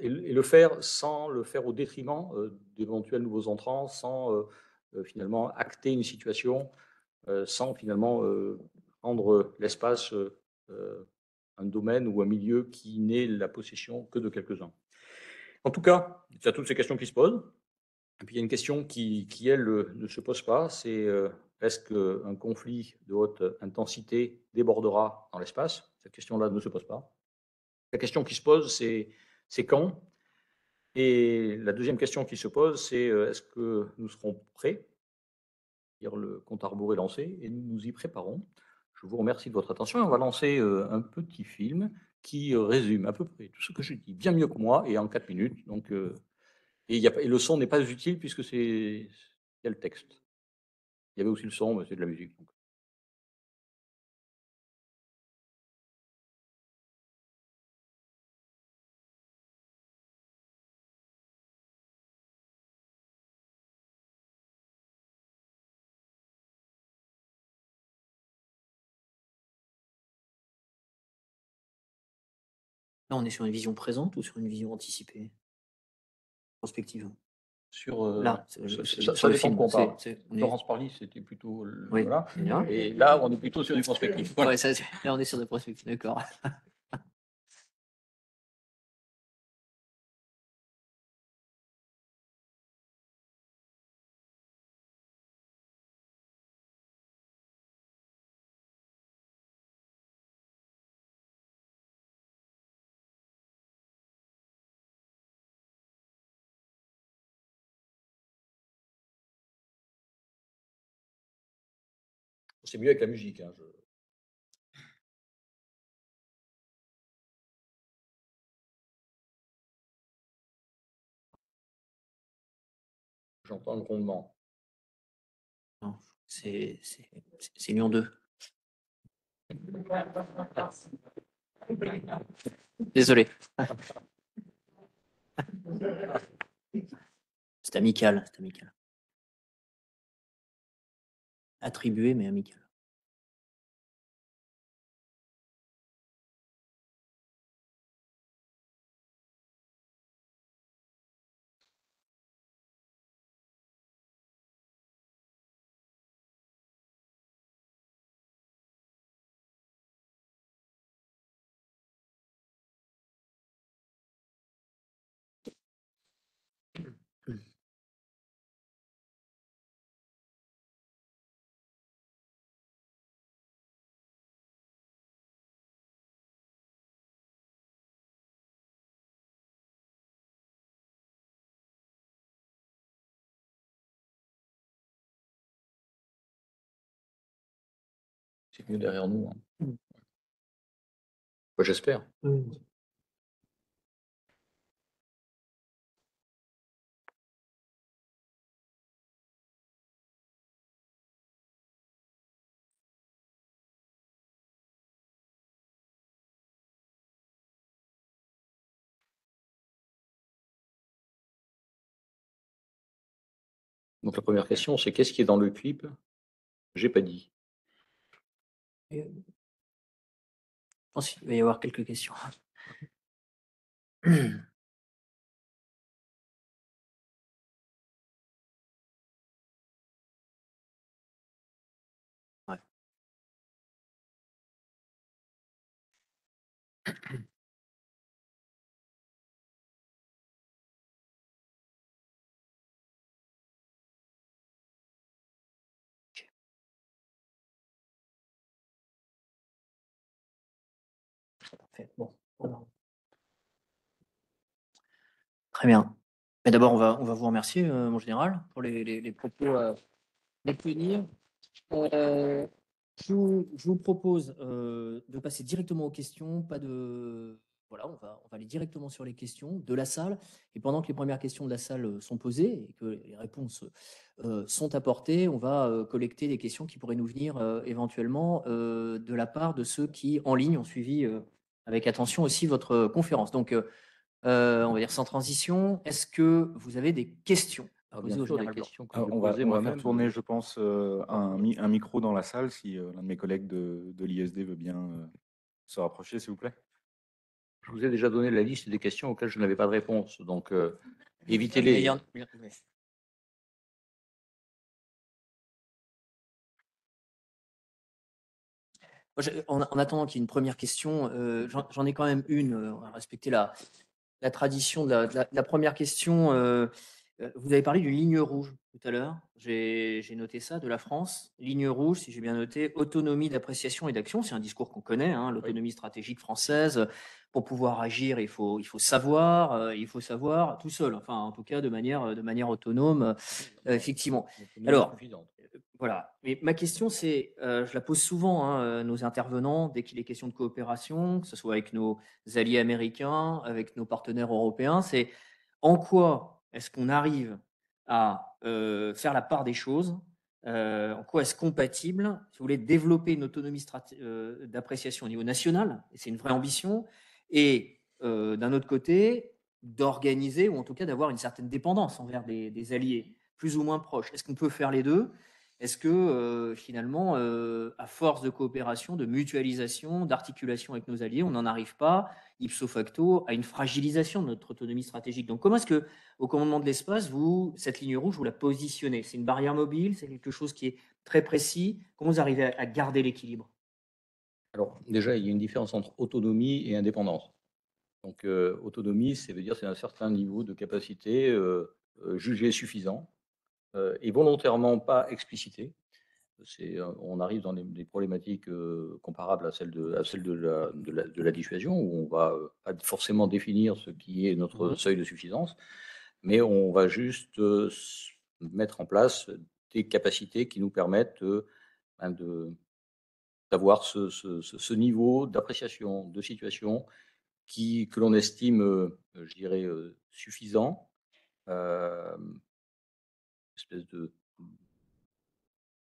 le faire sans le faire au détriment d'éventuels nouveaux entrants, sans finalement acter une situation, sans finalement rendre l'espace un domaine ou un milieu qui n'est la possession que de quelques-uns. En tout cas, il y a toutes ces questions qui se posent. Et puis il y a une question qui elle, ne se pose pas, c'est est-ce qu'un conflit de haute intensité débordera dans l'espace? Cette question-là ne se pose pas. La question qui se pose, c'est quand? Et la deuxième question qui se pose, c'est est-ce que nous serons prêts? Dire le compte à rebours est lancé et nous nous y préparons. Je vous remercie de votre attention et on va lancer un petit film qui résume à peu près tout ce que je dis bien mieux que moi et en 4 minutes. Donc, et le son n'est pas utile puisque il y a le texte. Il y avait aussi le son, mais c'est de la musique. Donc. Là, on est sur une vision présente ou sur une vision anticipée? Prospective? Là, Ça dépend de quoi on parle. on est... Florence Parly, c'était plutôt Oui, voilà. général. Et là, on est plutôt sur du prospectif. Voilà. Ouais, là, on est sur des prospectives, d'accord. C'est mieux avec la musique. Hein, J'entends le grondement. Non, c'est Lyon 2. Désolé. C'est amical, c'est amical. Attribué, mais amical. C'est mieux derrière nous, hein. Mm. Bah, j'espère. Donc la première question, c'est qu'est-ce qui est dans le clip? J'ai pas dit. Et, je pense qu'il va y avoir quelques questions. Ouais. Ok. Parfait. Bon. Alors, très bien. Mais d'abord, on va vous remercier, mon général, pour les propos à tenir. Euh, je vous propose de passer directement aux questions, pas de. Voilà, on va aller directement sur les questions de la salle. Et pendant que les premières questions de la salle sont posées et que les réponses sont apportées, on va collecter des questions qui pourraient nous venir éventuellement de la part de ceux qui, en ligne, ont suivi avec attention aussi votre conférence. Donc, on va dire sans transition, est-ce que vous avez des questions à Alors poser bien au sûr, des général Blanc? questions que Alors, j'ai on va, posées on va faire moi-même. tourner, je pense, un micro dans la salle si l'un de mes collègues de l'ISD veut bien se rapprocher, s'il vous plaît. Je vous ai déjà donné la liste des questions auxquelles je n'avais pas de réponse, donc Mais évitez-les. il y en- Moi, en attendant qu'il y ait une première question, j'en ai quand même une. On va respecter la tradition de la première question. Vous avez parlé d'une ligne rouge tout à l'heure. J'ai noté ça, de la France. Ligne rouge, si j'ai bien noté, autonomie d'appréciation et d'action. C'est un discours qu'on connaît, hein, l'autonomie stratégique française. Pour pouvoir agir, il faut savoir tout seul, enfin en tout cas de manière autonome, effectivement. Alors, Suffisante. voilà. Mais ma question, c'est, je la pose souvent, hein, nos intervenants, dès qu'il est question de coopération, que ce soit avec nos alliés américains, avec nos partenaires européens, c'est en quoi est-ce qu'on arrive à faire la part des choses, en quoi est-ce compatible, si vous voulez, développer une autonomie d'appréciation au niveau national, et c'est une vraie ambition, et d'un autre côté, d'organiser, ou en tout cas d'avoir une certaine dépendance envers des alliés plus ou moins proches. Est-ce qu'on peut faire les deux? Est-ce que finalement, à force de coopération, de mutualisation, d'articulation avec nos alliés, on n'en arrive pas, ipso facto, à une fragilisation de notre autonomie stratégique? Donc comment est-ce que, au commandement de l'espace, cette ligne rouge, vous la positionnez? C'est une barrière mobile? C'est quelque chose qui est très précis? Comment vous arrivez à garder l'équilibre? Alors déjà, il y a une différence entre autonomie et indépendance. Donc autonomie, ça veut dire c'est un certain niveau de capacité jugé suffisant et volontairement pas explicité. On arrive dans des problématiques comparables à celles de la dissuasion, où on va pas forcément définir ce qui est notre seuil de suffisance, mais on va juste mettre en place des capacités qui nous permettent ben, d'avoir ce niveau d'appréciation de situation que l'on estime, je dirais, suffisant, euh, espèce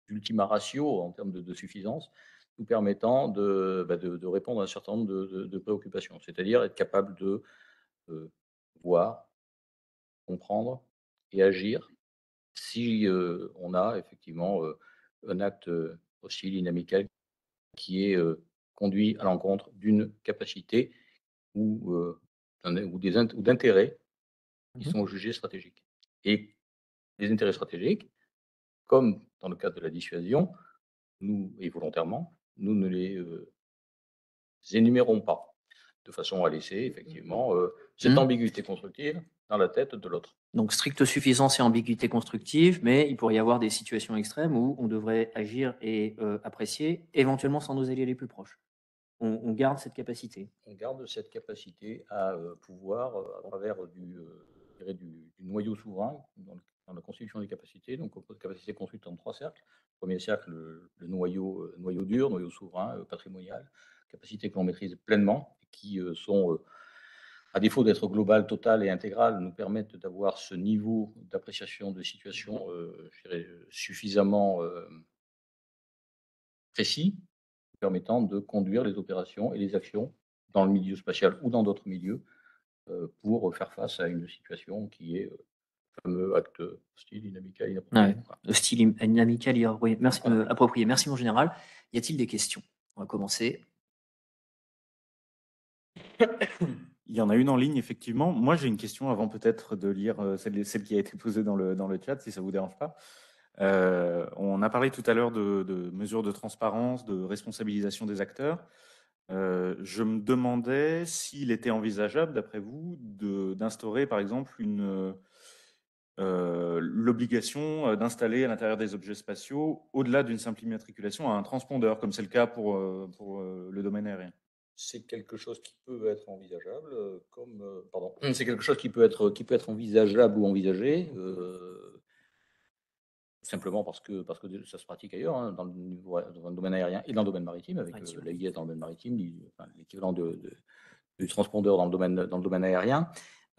d'ultima ratio en termes de suffisance, nous permettant de répondre à un certain nombre de préoccupations, c'est-à-dire être capable de voir, comprendre et agir si on a effectivement un acte hostile, inamical, qui est conduit à l'encontre d'une capacité ou, ou d'intérêts qui Mhm. sont jugés stratégiques. Et les intérêts stratégiques, comme dans le cadre de la dissuasion, nous, et volontairement, nous ne les énumérons pas, de façon à laisser effectivement cette ambiguïté constructive dans la tête de l'autre. Donc, stricte suffisance et ambiguïté constructive, mais il pourrait y avoir des situations extrêmes où on devrait agir et apprécier, éventuellement sans nos alliés les plus proches. On garde cette capacité. On garde cette capacité à pouvoir, à travers je dirais, du noyau souverain dans la constitution des capacités. Donc, on pose capacité construite en 3 cercles. Premier cercle, le noyau dur, noyau souverain, patrimonial, capacités que l'on maîtrise pleinement, et qui sont, à défaut d'être globales, totales et intégrales, nous permettent d'avoir ce niveau d'appréciation de situation, je dirais, suffisamment précis, permettant de conduire les opérations et les actions dans le milieu spatial ou dans d'autres milieux, pour faire face à une situation qui est, fameux acte hostile, inamical, inapproprié. Ouais, Voilà. style amical et approprié. Merci, Voilà. approprié. Merci, mon général. Y a-t-il des questions? On va commencer. Il y en a une en ligne, effectivement. Moi, j'ai une question avant peut-être de lire celle qui a été posée dans le chat, si ça ne vous dérange pas. On a parlé tout à l'heure de mesures de transparence, de responsabilisation des acteurs. Je me demandais s'il était envisageable, d'après vous, d'instaurer, par exemple, l'obligation d'installer à l'intérieur des objets spatiaux, au-delà d'une simple immatriculation, un transpondeur, comme c'est le cas pour le domaine aérien. C'est quelque chose qui peut être envisageable, pardon. C'est quelque chose qui peut être envisageable ou envisagé, simplement parce que ça se pratique ailleurs, hein, dans le domaine aérien et dans le domaine maritime, avec Maritime. l'AIS dans le domaine maritime, enfin, l'équivalent du transpondeur dans le domaine aérien.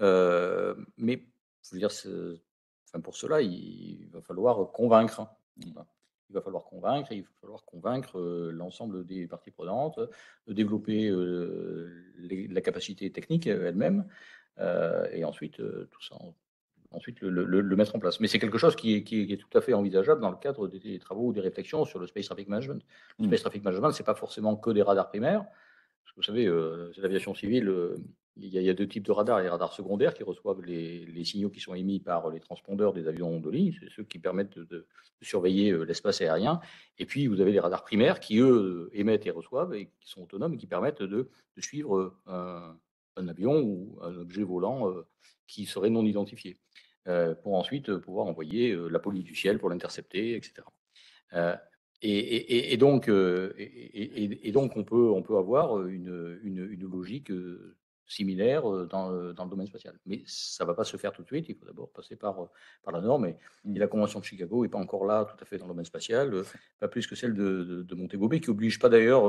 Mais je veux dire, enfin, pour cela, il va falloir convaincre, hein. Voilà. Il va falloir convaincre, et il va falloir convaincre l'ensemble des parties prenantes, de développer la capacité technique elle-même, et ensuite tout ça, ensuite le mettre en place. Mais c'est quelque chose qui est tout à fait envisageable dans le cadre des travaux ou des réflexions sur le Space Traffic Management. Le Space Traffic Management, c'est pas forcément que des radars primaires. Parce que vous savez, c'est l'aviation civile, il y a 2 types de radars. Les radars secondaires qui reçoivent les signaux qui sont émis par les transpondeurs des avions de ligne, c'est ceux qui permettent de surveiller l'espace aérien. Et puis, vous avez les radars primaires qui, eux, émettent et reçoivent et qui sont autonomes et qui permettent de suivre un avion ou un objet volant qui serait non identifié, pour ensuite pouvoir envoyer la police du ciel pour l'intercepter, etc. Euh, et donc, on peut avoir une logique similaire dans le domaine spatial. Mais ça ne va pas se faire tout de suite. Il faut d'abord passer par la norme. Et la Convention de Chicago n'est pas encore là tout à fait dans le domaine spatial, pas plus que celle de Montego Bay, qui n'oblige pas d'ailleurs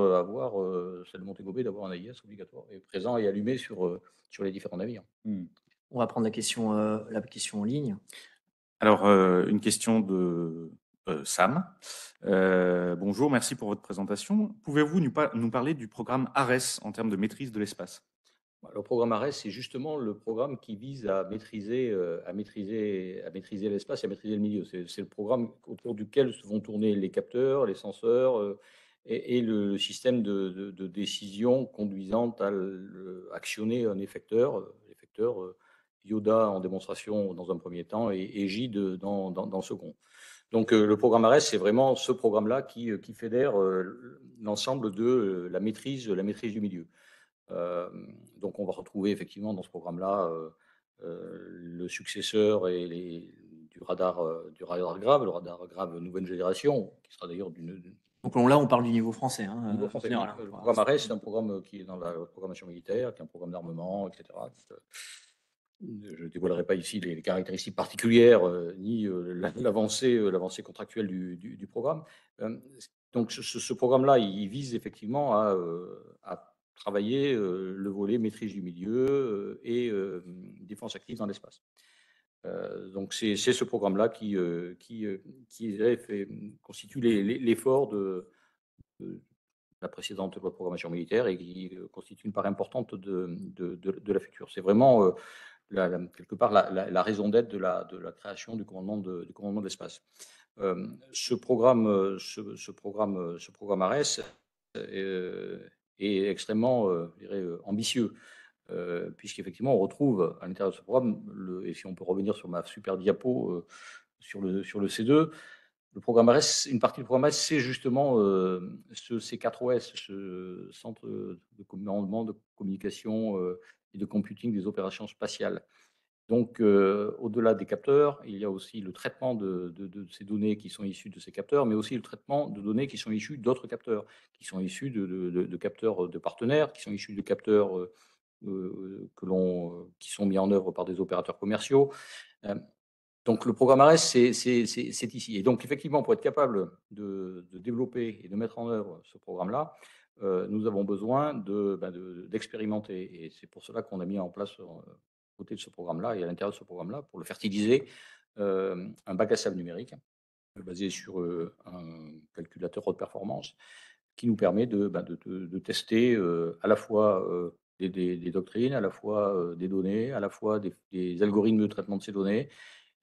celle de Montego Bay d'avoir un AIS obligatoire et présent et allumé sur les différents navires. On va prendre la question en ligne. Alors, une question de Sam. Bonjour, merci pour votre présentation. Pouvez-vous nous parler du programme ARES en termes de maîtrise de l'espace? Le programme ARES, c'est justement le programme qui vise à maîtriser l'espace et à maîtriser le milieu. C'est le programme autour duquel se vont tourner les capteurs, les senseurs, et le système de décision conduisant à actionner un effecteur, l'effecteur Yoda en démonstration dans un premier temps et Gide dans le second. Donc, le programme ARES, c'est vraiment ce programme-là qui fédère l'ensemble de la maîtrise du milieu. Donc, on va retrouver effectivement dans ce programme-là le successeur du radar grave, le radar grave nouvelle génération, qui sera d'ailleurs Donc là, on parle du niveau français. Hein, niveau français. général, Le voilà. programme ARES, c'est un programme qui est dans la programmation militaire, qui est un programme d'armement, etc. Je ne dévoilerai pas ici les caractéristiques particulières ni l'avancée contractuelle du programme. Donc, ce programme-là, il vise effectivement à travailler le volet maîtrise du milieu et défense active dans l'espace. Donc, c'est ce programme-là qui constitue l'effort de la précédente loi de programmation militaire et qui constitue une part importante de la future. C'est vraiment quelque part la raison d'être de la création du commandement de l'espace. Ce programme ARES est extrêmement ambitieux, puisqu'effectivement on retrouve à l'intérieur de ce programme, et si on peut revenir sur ma super diapo sur le C2, le programme ARES, une partie du programme ARES, c'est justement ce C4OS, ce centre de commandement, de communication et de computing des opérations spatiales. Donc, au-delà des capteurs, il y a aussi le traitement de ces données qui sont issues de ces capteurs, mais aussi le traitement de données qui sont issues d'autres capteurs, qui sont issues de capteurs de partenaires, qui sont issues de capteurs qui sont mis en œuvre par des opérateurs commerciaux. Donc le programme ARES, c'est ici. Et donc effectivement, pour être capable de développer et de mettre en œuvre ce programme-là, nous avons besoin d'expérimenter. Et c'est pour cela qu'on a mis en place, à côté de ce programme-là et à l'intérieur de ce programme-là, pour le fertiliser, un bac à sable numérique basé sur un calculateur haute performance qui nous permet de tester à la fois des doctrines, à la fois des données, à la fois des algorithmes de traitement de ces données.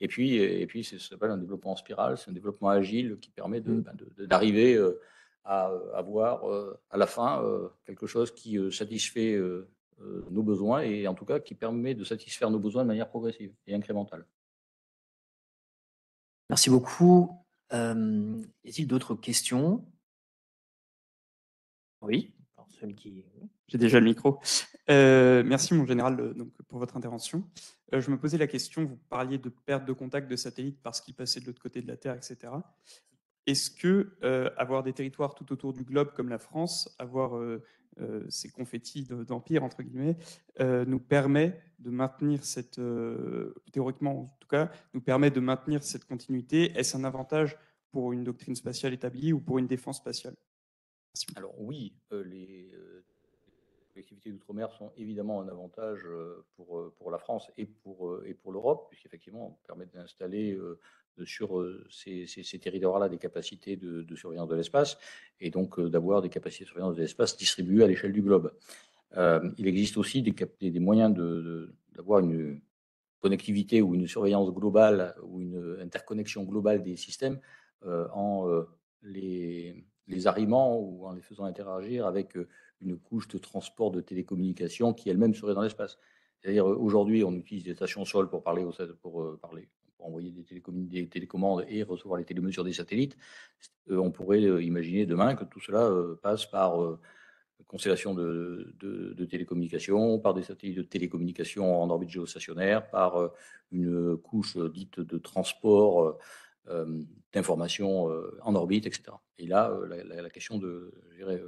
Et puis ça s'appelle un développement en spirale, c'est un développement agile qui permet d'arriver à avoir à la fin quelque chose qui satisfait nos besoins et en tout cas qui permet de satisfaire nos besoins de manière progressive et incrémentale. Merci beaucoup. Y a-t-il d'autres questions? Oui, alors celui qui... J'ai déjà le micro. Merci, mon général, donc, pour votre intervention. Je me posais la question, vous parliez de perte de contact de satellites parce qu'ils passaient de l'autre côté de la Terre, etc. Est-ce que avoir des territoires tout autour du globe comme la France, avoir ces confettis d'empire, entre guillemets, nous permet de maintenir cette, théoriquement en tout cas, nous permet de maintenir cette continuité? Est-ce un avantage pour une doctrine spatiale établie ou pour une défense spatiale? Merci. Alors oui, les collectivités d'outre-mer sont évidemment un avantage pour la France et pour l'Europe, puisqu'effectivement, on permet d'installer sur ces territoires-là des capacités de surveillance de l'espace et donc d'avoir des capacités de surveillance de l'espace distribuées à l'échelle du globe. Il existe aussi des moyens d'avoir une connectivité ou une surveillance globale ou une interconnexion globale des systèmes en les arrimant ou en les faisant interagir avec une couche de transport de télécommunications qui elle-même serait dans l'espace. C'est-à-dire aujourd'hui, on utilise des stations sol pour envoyer des télécommandes et recevoir les télémesures des satellites. On pourrait imaginer demain que tout cela passe par constellation de télécommunications, par des satellites de télécommunications en orbite géostationnaire, par une couche dite de transport d'informations en orbite, etc. Et là, la question de, je dirais,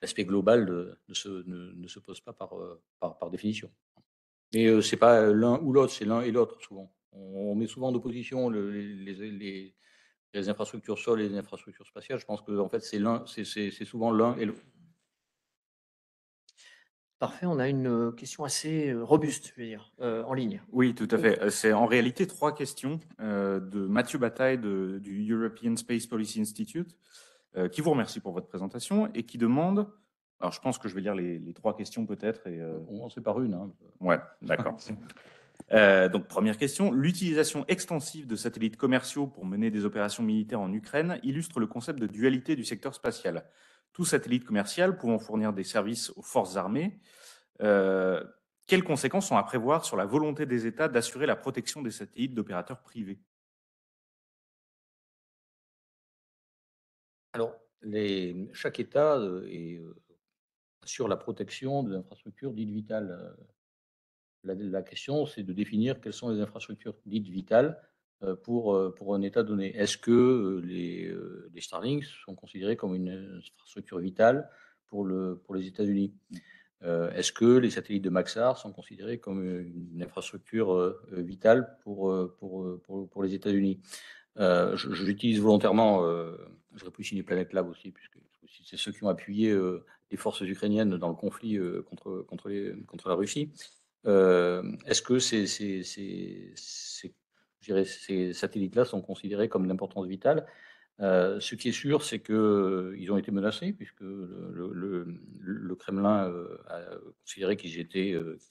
l'aspect global ne se pose pas par définition. Mais c'est pas l'un ou l'autre, c'est l'un et l'autre souvent. On met souvent en opposition les infrastructures sol et les infrastructures spatiales. Je pense que en fait, c'est souvent l'un et l'autre. Parfait, on a une question assez robuste, je veux dire, en ligne. Oui, tout à fait. C'est en réalité 3 questions de Mathieu Bataille du European Space Policy Institute, qui vous remercie pour votre présentation et qui demande, alors je pense que je vais lire les 3 questions peut-être. On en sépare une. Hein. Ouais, d'accord. Donc première question, l'utilisation extensive de satellites commerciaux pour mener des opérations militaires en Ukraine illustre le concept de dualité du secteur spatial. Tout satellite commercial pouvant fournir des services aux forces armées, quelles conséquences sont à prévoir sur la volonté des États d'assurer la protection des satellites d'opérateurs privés? Alors, chaque État assure la protection de l'infrastructure dite vitale. La question, c'est de définir quelles sont les infrastructures dites vitales pour un État donné. Est-ce que les Starlink sont considérés comme une infrastructure vitale pour les États-Unis? Est-ce que les satellites de Maxar sont considérés comme une infrastructure vitale pour les États-Unis? J'utilise volontairement, j'aurais pu signer Planet Lab aussi, puisque c'est ceux qui ont appuyé les forces ukrainiennes dans le conflit contre la Russie. Est-ce que ces satellites-là sont considérés comme d'importance vitale? Ce qui est sûr, c'est qu'ils ont été menacés, puisque le Kremlin a considéré qu'ils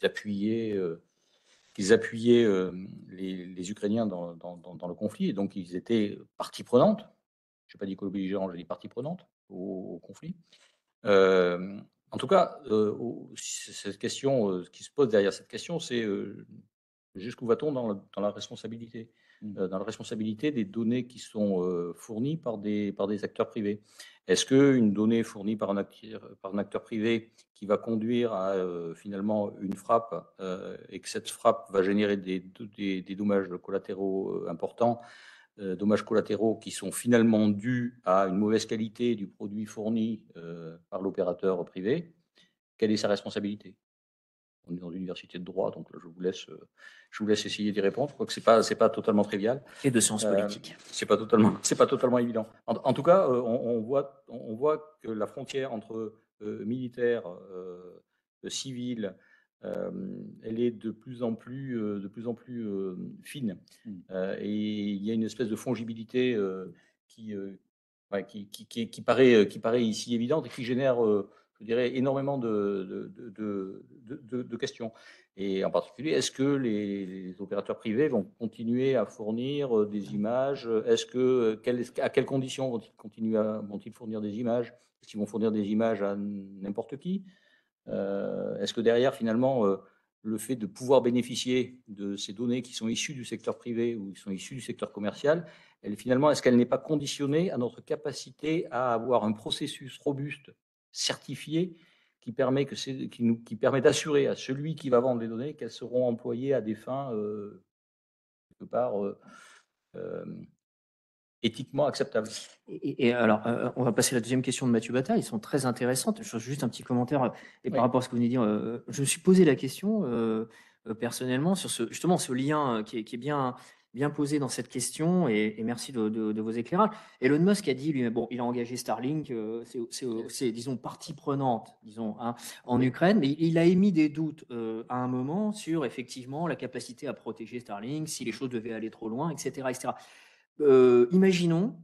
appuyaient les Ukrainiens dans le conflit, et donc ils étaient partie prenante. Je n'ai pas dit co-belligérant, j'ai dit partie prenante au conflit. En tout cas, cette question, ce qui se pose derrière cette question, c'est jusqu'où va-t-on dans la responsabilité, dans la responsabilité des données qui sont fournies par des acteurs privés. Est-ce qu'une donnée fournie par un acteur privé qui va conduire à finalement une frappe et que cette frappe va générer des dommages collatéraux importants, dommages collatéraux qui sont finalement dus à une mauvaise qualité du produit fourni par l'opérateur privé, quelle est sa responsabilité? on est dans une université de droit, donc là, je vous laisse essayer d'y répondre. Je crois que c'est pas totalement trivial. Et de sciences politiques. C'est pas totalement évident. En tout cas, on voit que la frontière entre militaire, civil, elle est de plus en plus fine. Et il y a une espèce de fongibilité qui paraît ici évidente et qui génère, je dirais, énormément de questions. Et en particulier, est-ce que les opérateurs privés vont continuer à fournir des images? À quelles conditions vont-ils fournir des images? Est-ce qu'ils vont fournir des images à n'importe qui? Est-ce que derrière, finalement, le fait de pouvoir bénéficier de ces données qui sont issues du secteur privé ou qui sont issues du secteur commercial, est-ce qu'elle n'est pas conditionnée à notre capacité à avoir un processus robuste, certifié, qui permet d'assurer à celui qui va vendre les données qu'elles seront employées à des fins, quelque part, éthiquement acceptables? Et alors, on va passer à la deuxième question de Mathieu Bataille. Ils sont très intéressantes. Juste un petit commentaire et par Oui. rapport à ce que vous venez de dire. Je me suis posé la question personnellement sur justement ce lien qui est bien posé dans cette question et merci de vos éclairages. Elon Musk a dit, lui, bon, il a engagé Starlink, c'est, disons, partie prenante, disons, hein, en Ukraine, mais il a émis des doutes à un moment sur effectivement la capacité à protéger Starlink, si les choses devaient aller trop loin, etc., etc. Imaginons,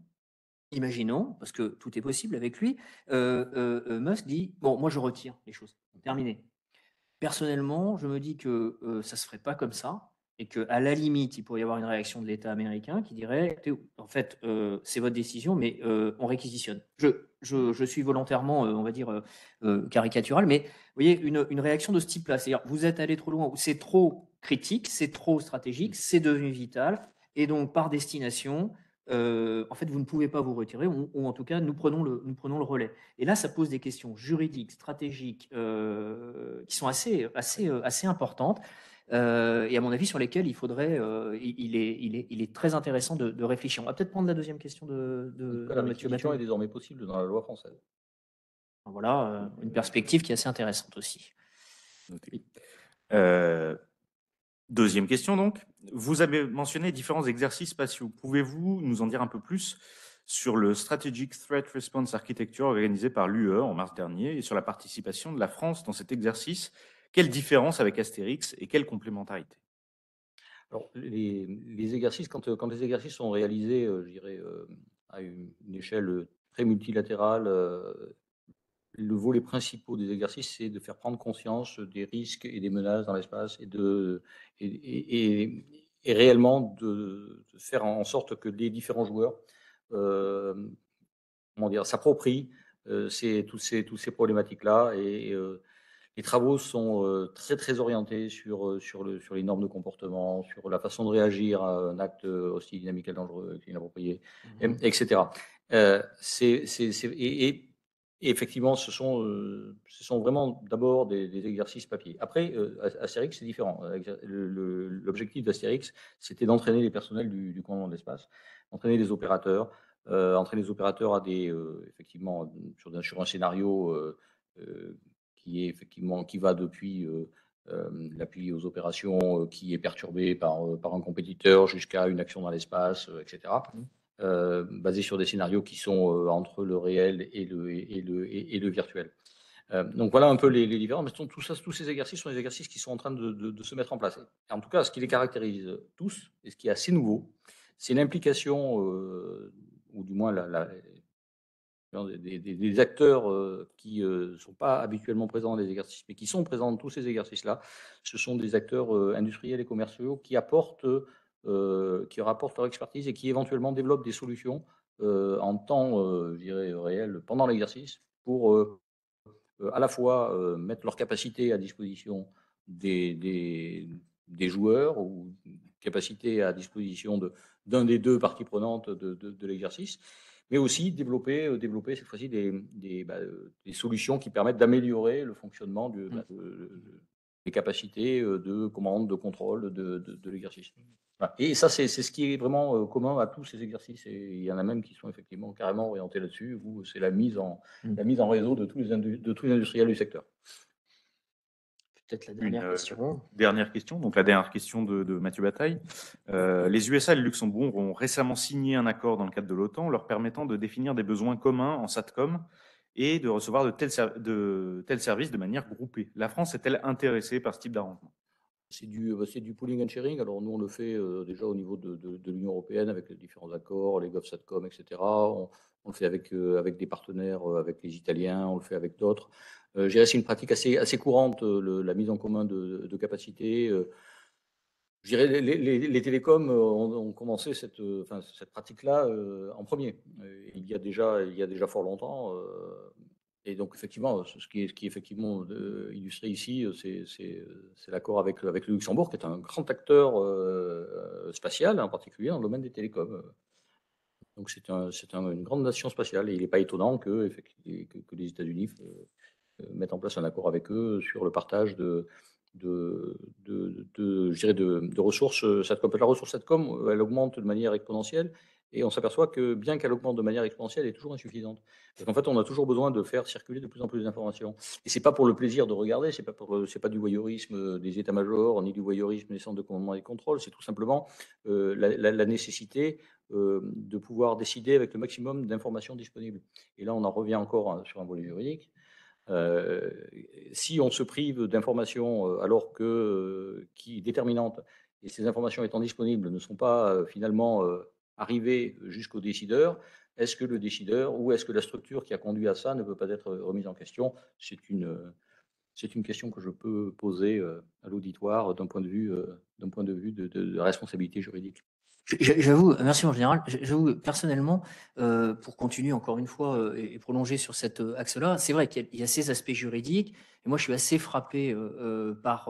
parce que tout est possible avec lui, Musk dit bon, moi je retire les choses, terminé. Personnellement, je me dis que ça se ferait pas comme ça et que à la limite, il pourrait y avoir une réaction de l'État américain qui dirait en fait, c'est votre décision, mais on réquisitionne. Je suis volontairement, on va dire, caricatural, mais vous voyez, une réaction de ce type-là, c'est-à-dire vous êtes allé trop loin, ou c'est trop critique, c'est trop stratégique, c'est devenu vital, et donc par destination, en fait, vous ne pouvez pas vous retirer, ou en tout cas, nous prenons le relais. Et là, ça pose des questions juridiques, stratégiques, qui sont assez importantes, et à mon avis, sur lesquelles il faudrait, il est très intéressant de réfléchir. On va peut-être prendre la deuxième question En tout de cas, la Mathieu réquisition est Bataille. désormais possible dans la loi française. Voilà, une perspective qui est assez intéressante aussi. Noté. Deuxième question donc. Vous avez mentionné différents exercices spatiaux. Pouvez-vous nous en dire un peu plus sur le Strategic Threat Response Architecture organisé par l'UE en mars dernier et sur la participation de la France dans cet exercice? Quelle différence avec Astérix et quelle complémentarité? Alors, les exercices, quand les exercices sont réalisés, je dirais, à une échelle très multilatérale, le volet principal des exercices, c'est de faire prendre conscience des risques et des menaces dans l'espace et réellement de faire en sorte que les différents joueurs s'approprient toutes ces problématiques-là. Les travaux sont très, très orientés sur les normes de comportement, sur la façon de réagir à un acte hostile, dynamique et dangereux, inapproprié, etc. Et effectivement, ce sont vraiment d'abord des exercices papier. Après, Astérix, c'est différent. L'objectif d'Astérix, c'était d'entraîner les personnels du commandement de l'espace, entraîner les opérateurs, à effectivement, sur un scénario qui va depuis l'appui aux opérations qui est perturbé par un compétiteur jusqu'à une action dans l'espace, etc. Basé sur des scénarios qui sont entre le réel et le virtuel. Donc voilà un peu les différences. Mais tous ces exercices sont des exercices qui sont en train de se mettre en place. Et en tout cas, ce qui les caractérise tous, et ce qui est assez nouveau, c'est l'implication, ou du moins des acteurs qui ne sont pas habituellement présents dans les exercices, mais qui sont présents dans tous ces exercices-là. Ce sont des acteurs industriels et commerciaux qui rapportent leur expertise et qui éventuellement développent des solutions en temps, je dirais, réel pendant l'exercice pour à la fois mettre leur capacité à disposition des joueurs ou capacité à disposition d'un des deux parties prenantes de l'exercice, mais aussi développer cette fois-ci des solutions qui permettent d'améliorer le fonctionnement des capacités de commande, de contrôle de l'exercice. Voilà. Et ça, c'est ce qui est vraiment commun à tous ces exercices. Et il y en a même qui sont effectivement carrément orientés là-dessus, où c'est la mise en réseau de tous les industriels du secteur. Peut-être la dernière question. Dernière question, donc la dernière question de Mathieu Bataille. Les USA et le Luxembourg ont récemment signé un accord dans le cadre de l'OTAN leur permettant de définir des besoins communs en SATCOM et de recevoir de tels services de manière groupée. La France est-elle intéressée par ce type d'arrangement? C'est du pooling and sharing. Alors nous, on le fait déjà au niveau de l'Union européenne avec les différents accords, les GovSatcom, etc. On le fait avec des partenaires, avec les Italiens, on le fait avec d'autres. Je dirais que c'est une pratique assez courante, la mise en commun de capacités. Je dirais les télécoms ont commencé cette pratique-là en premier. Il y a déjà fort longtemps. Et donc effectivement, ce qui est effectivement illustré ici, c'est l'accord avec le Luxembourg, qui est un grand acteur spatial, en particulier dans le domaine des télécoms. Donc une grande nation spatiale, et il n'est pas étonnant que les États-Unis mettre en place un accord avec eux sur le partage je dirais de ressources SATCOM. La ressource SATCOM, elle augmente de manière exponentielle, et on s'aperçoit que bien qu'elle augmente de manière exponentielle, elle est toujours insuffisante. Parce qu'en fait, on a toujours besoin de faire circuler de plus en plus d'informations. Et c'est pas pour le plaisir de regarder, c'est pas du voyeurisme des états-majors, ni du voyeurisme des centres de commandement et de contrôle, c'est tout simplement la nécessité de pouvoir décider avec le maximum d'informations disponibles. Et là, on en revient encore sur un volet juridique. Si on se prive d'informations alors que qui déterminantes, et ces informations étant disponibles ne sont pas finalement arrivées jusqu'au décideur, est-ce que le décideur ou est-ce que la structure qui a conduit à ça ne peut pas être remise en question? C'est une question que je peux poser à l'auditoire d'un point de vue de responsabilité juridique. J'avoue, merci mon général, j'avoue personnellement, pour continuer encore une fois et prolonger sur cet axe-là, c'est vrai qu'il y a ces aspects juridiques, et moi je suis assez frappé par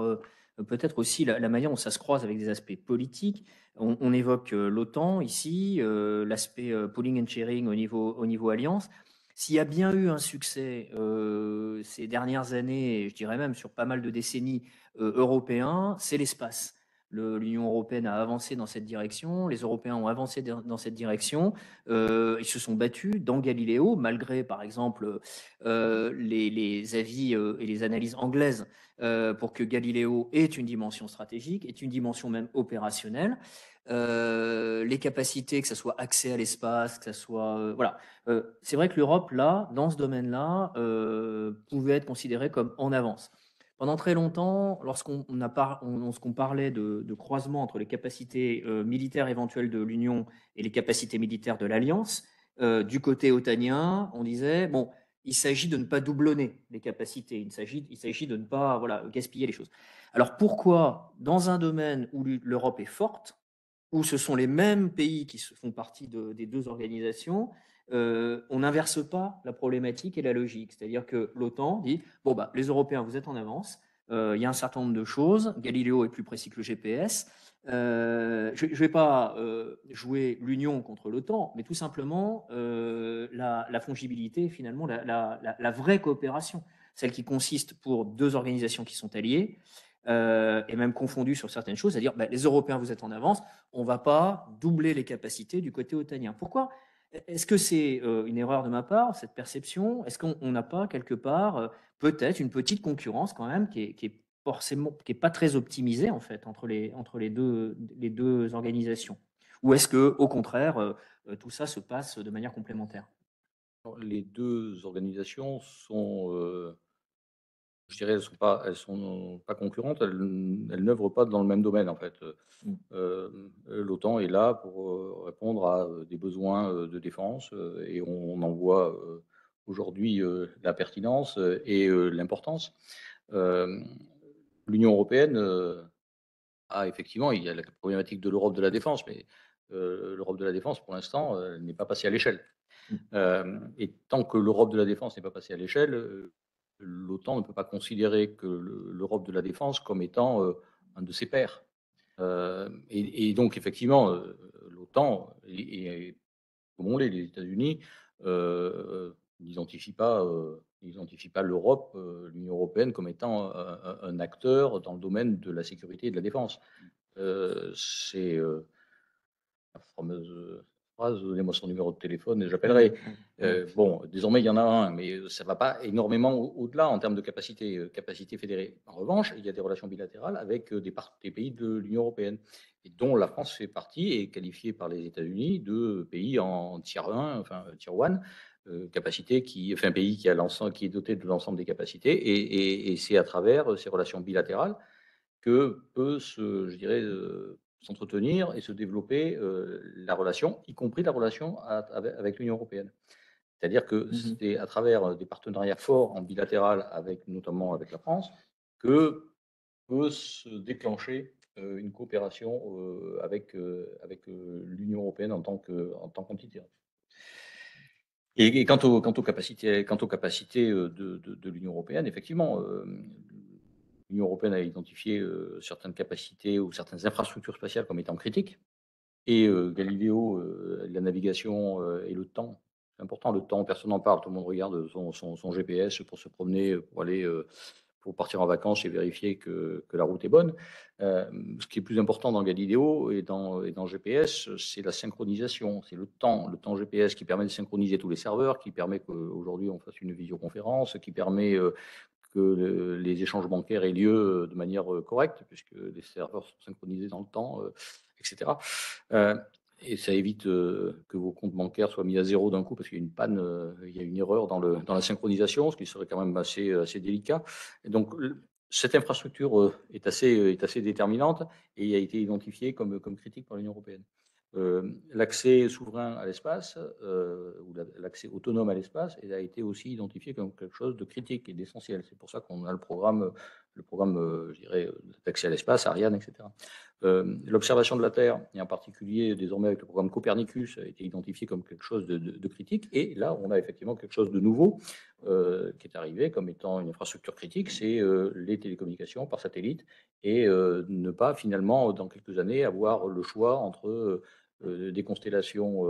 peut-être aussi la manière dont ça se croise avec des aspects politiques. On évoque l'OTAN ici, l'aspect pooling and sharing au niveau alliance. S'il y a bien eu un succès ces dernières années, et je dirais même sur pas mal de décennies européens, c'est l'espace. L'Union européenne a avancé dans cette direction, les Européens ont avancé dans cette direction, ils se sont battus dans Galileo, malgré par exemple les avis et les analyses anglaises pour que Galileo ait une dimension stratégique, ait une dimension même opérationnelle. Les capacités, que ce soit accès à l'espace, que ce soit... voilà. C'est vrai que l'Europe, là, dans ce domaine-là, pouvait être considérée comme en avance. Pendant très longtemps, lorsqu'on parlait de croisement entre les capacités militaires éventuelles de l'Union et les capacités militaires de l'Alliance, du côté otanien, on disait, bon, il s'agit de ne pas doublonner les capacités, il s'agit de ne pas gaspiller les choses. Alors pourquoi, dans un domaine où l'Europe est forte, où ce sont les mêmes pays qui font partie des deux organisations, on n'inverse pas la problématique et la logique. C'est-à-dire que l'OTAN dit, bon, bah, les Européens, vous êtes en avance, il y a un certain nombre de choses, Galileo est plus précis que le GPS, je ne vais pas jouer l'union contre l'OTAN, mais tout simplement la fongibilité, finalement, la vraie coopération, celle qui consiste pour deux organisations qui sont alliées, et même confondues sur certaines choses, c'est-à-dire bah, les Européens, vous êtes en avance, on ne va pas doubler les capacités du côté otanien. Pourquoi? Est-ce que c'est une erreur de ma part, cette perception? Est-ce qu'on n'a pas quelque part peut-être une petite concurrence quand même qui est forcément, qui n'est pas très optimisée en fait entre les deux organisations? Ou est-ce que au contraire, tout ça se passe de manière complémentaire? Les deux organisations sont, je dirais, elles sont pas concurrentes, elles n'œuvrent pas dans le même domaine, en fait. L'OTAN est là pour répondre à des besoins de défense, et on en voit aujourd'hui la pertinence et l'importance. Euh, L'Union européenne a effectivement, il y a la problématique de l'Europe de la défense, mais l'Europe de la défense, pour l'instant, n'est pas passée à l'échelle. Et tant que l'Europe de la défense n'est pas passée à l'échelle, l'OTAN ne peut pas considérer que l'Europe de la défense comme étant un de ses pairs. Et donc, effectivement, l'OTAN, comme on l'est, les États-Unis, n'identifient pas l'Europe, l'Union européenne, comme étant un acteur dans le domaine de la sécurité et de la défense. C'est la fameuse phrase, donnez-moi son numéro de téléphone et j'appellerai. Bon, désormais, il y en a un, mais ça ne va pas énormément au-delà en termes de capacité fédérée. En revanche, il y a des relations bilatérales avec des pays de l'Union européenne, et dont la France fait partie et est qualifiée par les États-Unis de pays en tier 1, enfin tier 1, un pays qui est doté de l'ensemble des capacités, et c'est à travers ces relations bilatérales que peut je dirais, s'entretenir et se développer la relation, y compris la relation avec l'Union européenne. C'est-à-dire que c'est à travers des partenariats forts en bilatéral, notamment avec la France, que peut se déclencher une coopération avec l'Union européenne en tant qu'entité. Et quant aux capacités de l'Union européenne, effectivement, l'Union européenne a identifié certaines capacités ou certaines infrastructures spatiales comme étant critiques. Et Galileo, la navigation et le temps, c'est important, le temps, personne n'en parle, tout le monde regarde son GPS pour se promener, pour aller, pour partir en vacances et vérifier que la route est bonne. Ce qui est plus important dans Galileo et dans GPS, c'est la synchronisation, c'est le temps GPS qui permet de synchroniser tous les serveurs, qui permet qu'aujourd'hui on fasse une visioconférence, qui permet que les échanges bancaires aient lieu de manière correcte, puisque les serveurs sont synchronisés dans le temps, etc. Et ça évite que vos comptes bancaires soient mis à zéro d'un coup parce qu'il y a une panne, il y a une erreur dans la synchronisation, ce qui serait quand même assez délicat. Et donc, cette infrastructure est assez déterminante et a été identifiée comme critique par l'Union européenne. L'accès souverain à l'espace, ou l'accès autonome à l'espace, a été aussi identifié comme quelque chose de critique et d'essentiel. C'est pour ça qu'on a le programme je dirais, d'accès à l'espace, Ariane, etc. L'observation de la Terre, et en particulier désormais avec le programme Copernicus, a été identifié comme quelque chose de critique. Et là, on a effectivement quelque chose de nouveau qui est arrivé comme étant une infrastructure critique, c'est les télécommunications par satellite, et ne pas finalement, dans quelques années, avoir le choix entre des constellations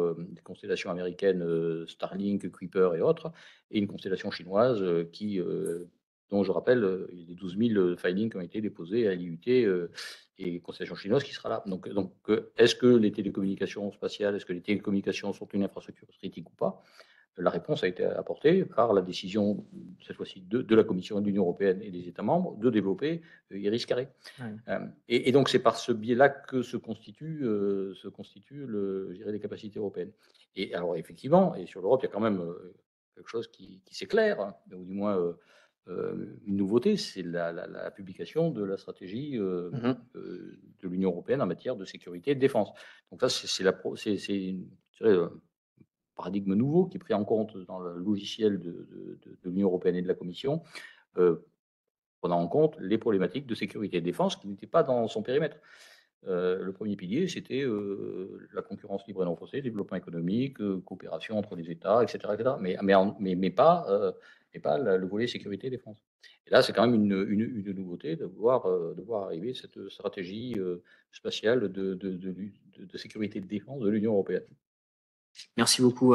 américaines, Starlink, Kuiper et autres, et une constellation chinoise dont je rappelle, il y a 12 000 filings qui ont été déposés à l'IUT, et constellation chinoise qui sera là. Donc est-ce que les télécommunications spatiales, est-ce que les télécommunications sont une infrastructure critique ou pas? La réponse a été apportée par la décision, cette fois-ci, de la Commission de l'Union européenne et des États membres de développer Iris-Carré. Et donc, c'est par ce biais-là que se constituent les capacités européennes. Et alors, effectivement, et sur l'Europe, il y a quand même quelque chose qui s'éclaire, hein, ou du moins une nouveauté, c'est la publication de la stratégie de l'Union européenne en matière de sécurité et de défense. Donc ça, c'est un paradigme nouveau qui est pris en compte dans le logiciel de l'Union européenne et de la Commission, prenant en compte les problématiques de sécurité et de défense qui n'étaient pas dans son périmètre. Le premier pilier, c'était la concurrence libre et non faussée, développement économique, coopération entre les États, etc. Mais pas le volet sécurité et défense. Et là, c'est quand même une nouveauté de voir arriver cette stratégie spatiale de sécurité et de défense de l'Union européenne. Merci beaucoup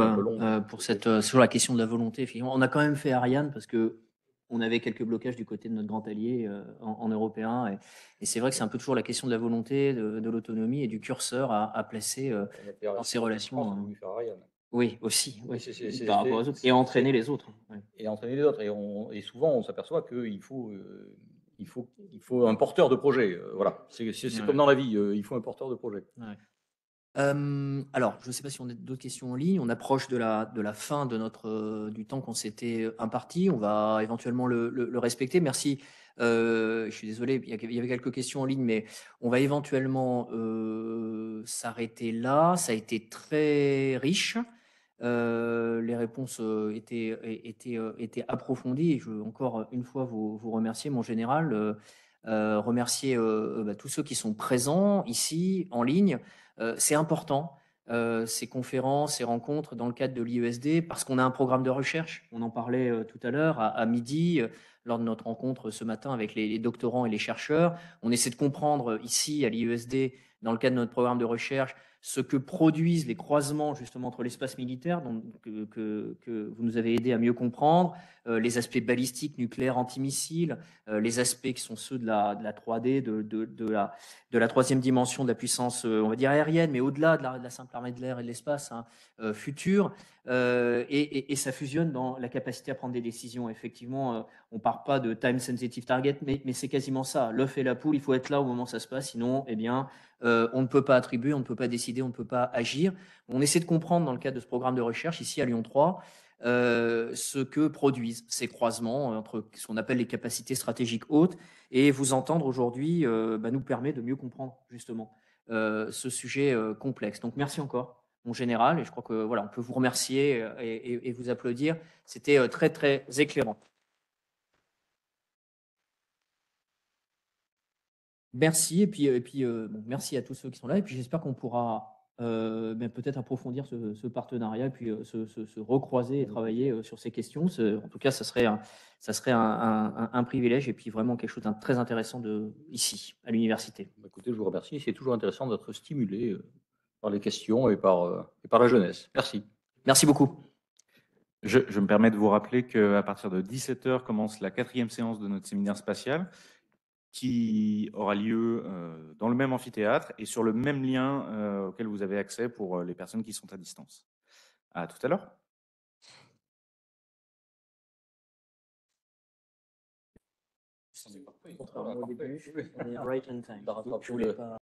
pour sur la question de la volonté. Effectivement, on a quand même fait Ariane parce que on avait quelques blocages du côté de notre grand allié en européen. Et c'est vrai que c'est un peu toujours la question de la volonté, de l'autonomie et du curseur à placer dans ces relations. Oui, aussi. Oui. Par rapport aux autres. Et entraîner les autres. Ouais. Et entraîner les autres. Et souvent, on s'aperçoit qu'il faut, un porteur de projet. Voilà. C'est comme dans la vie, il faut un porteur de projet. Ouais. Alors, je ne sais pas si on a d'autres questions en ligne. On approche de la fin du temps qu'on s'était imparti. On va éventuellement le respecter. Merci. Je suis désolé, il y avait quelques questions en ligne, mais on va éventuellement s'arrêter là. Ça a été très riche. Les réponses étaient approfondies. Et je veux encore une fois vous remercier, mon général. Remercier tous ceux qui sont présents ici en ligne. C'est important, ces conférences, ces rencontres dans le cadre de l'IESD, parce qu'on a un programme de recherche. On en parlait tout à l'heure à midi, lors de notre rencontre ce matin avec les doctorants et les chercheurs. On essaie de comprendre ici à l'IESD, dans le cadre de notre programme de recherche, ce que produisent les croisements justement entre l'espace militaire que vous nous avez aidé à mieux comprendre, les aspects balistiques, nucléaires, antimissiles, les aspects qui sont ceux de la 3D, de la troisième dimension de la puissance, on va dire aérienne, mais au-delà de la simple armée de l'air et de l'espace futur. Et ça fusionne dans la capacité à prendre des décisions. Effectivement, on ne part pas de time sensitive target, mais c'est quasiment ça. L'œuf et la poule, il faut être là au moment où ça se passe, sinon, eh bien, on ne peut pas attribuer, on ne peut pas décider, on ne peut pas agir. On essaie de comprendre dans le cadre de ce programme de recherche, ici à Lyon 3, ce que produisent ces croisements entre ce qu'on appelle les capacités stratégiques hautes, et vous entendre aujourd'hui nous permet de mieux comprendre justement ce sujet complexe. Donc merci encore, mon général, et je crois que voilà, on peut vous remercier et vous applaudir. C'était très très éclairant. Merci, et puis bon, merci à tous ceux qui sont là, et puis j'espère qu'on pourra peut-être approfondir ce partenariat, et puis se recroiser et travailler sur ces questions. En tout cas, ça serait un privilège, et puis vraiment quelque chose de très intéressant ici, à l'université. Écoutez, je vous remercie. C'est toujours intéressant d'être stimulé par les questions et par la jeunesse. Merci. Merci beaucoup. Je me permets de vous rappeler qu'à partir de 17h commence la 4e séance de notre séminaire spatial, qui aura lieu dans le même amphithéâtre et sur le même lien auquel vous avez accès pour les personnes qui sont à distance. À tout à l'heure. Contrairement au début, on est right on time. Je voulais pas...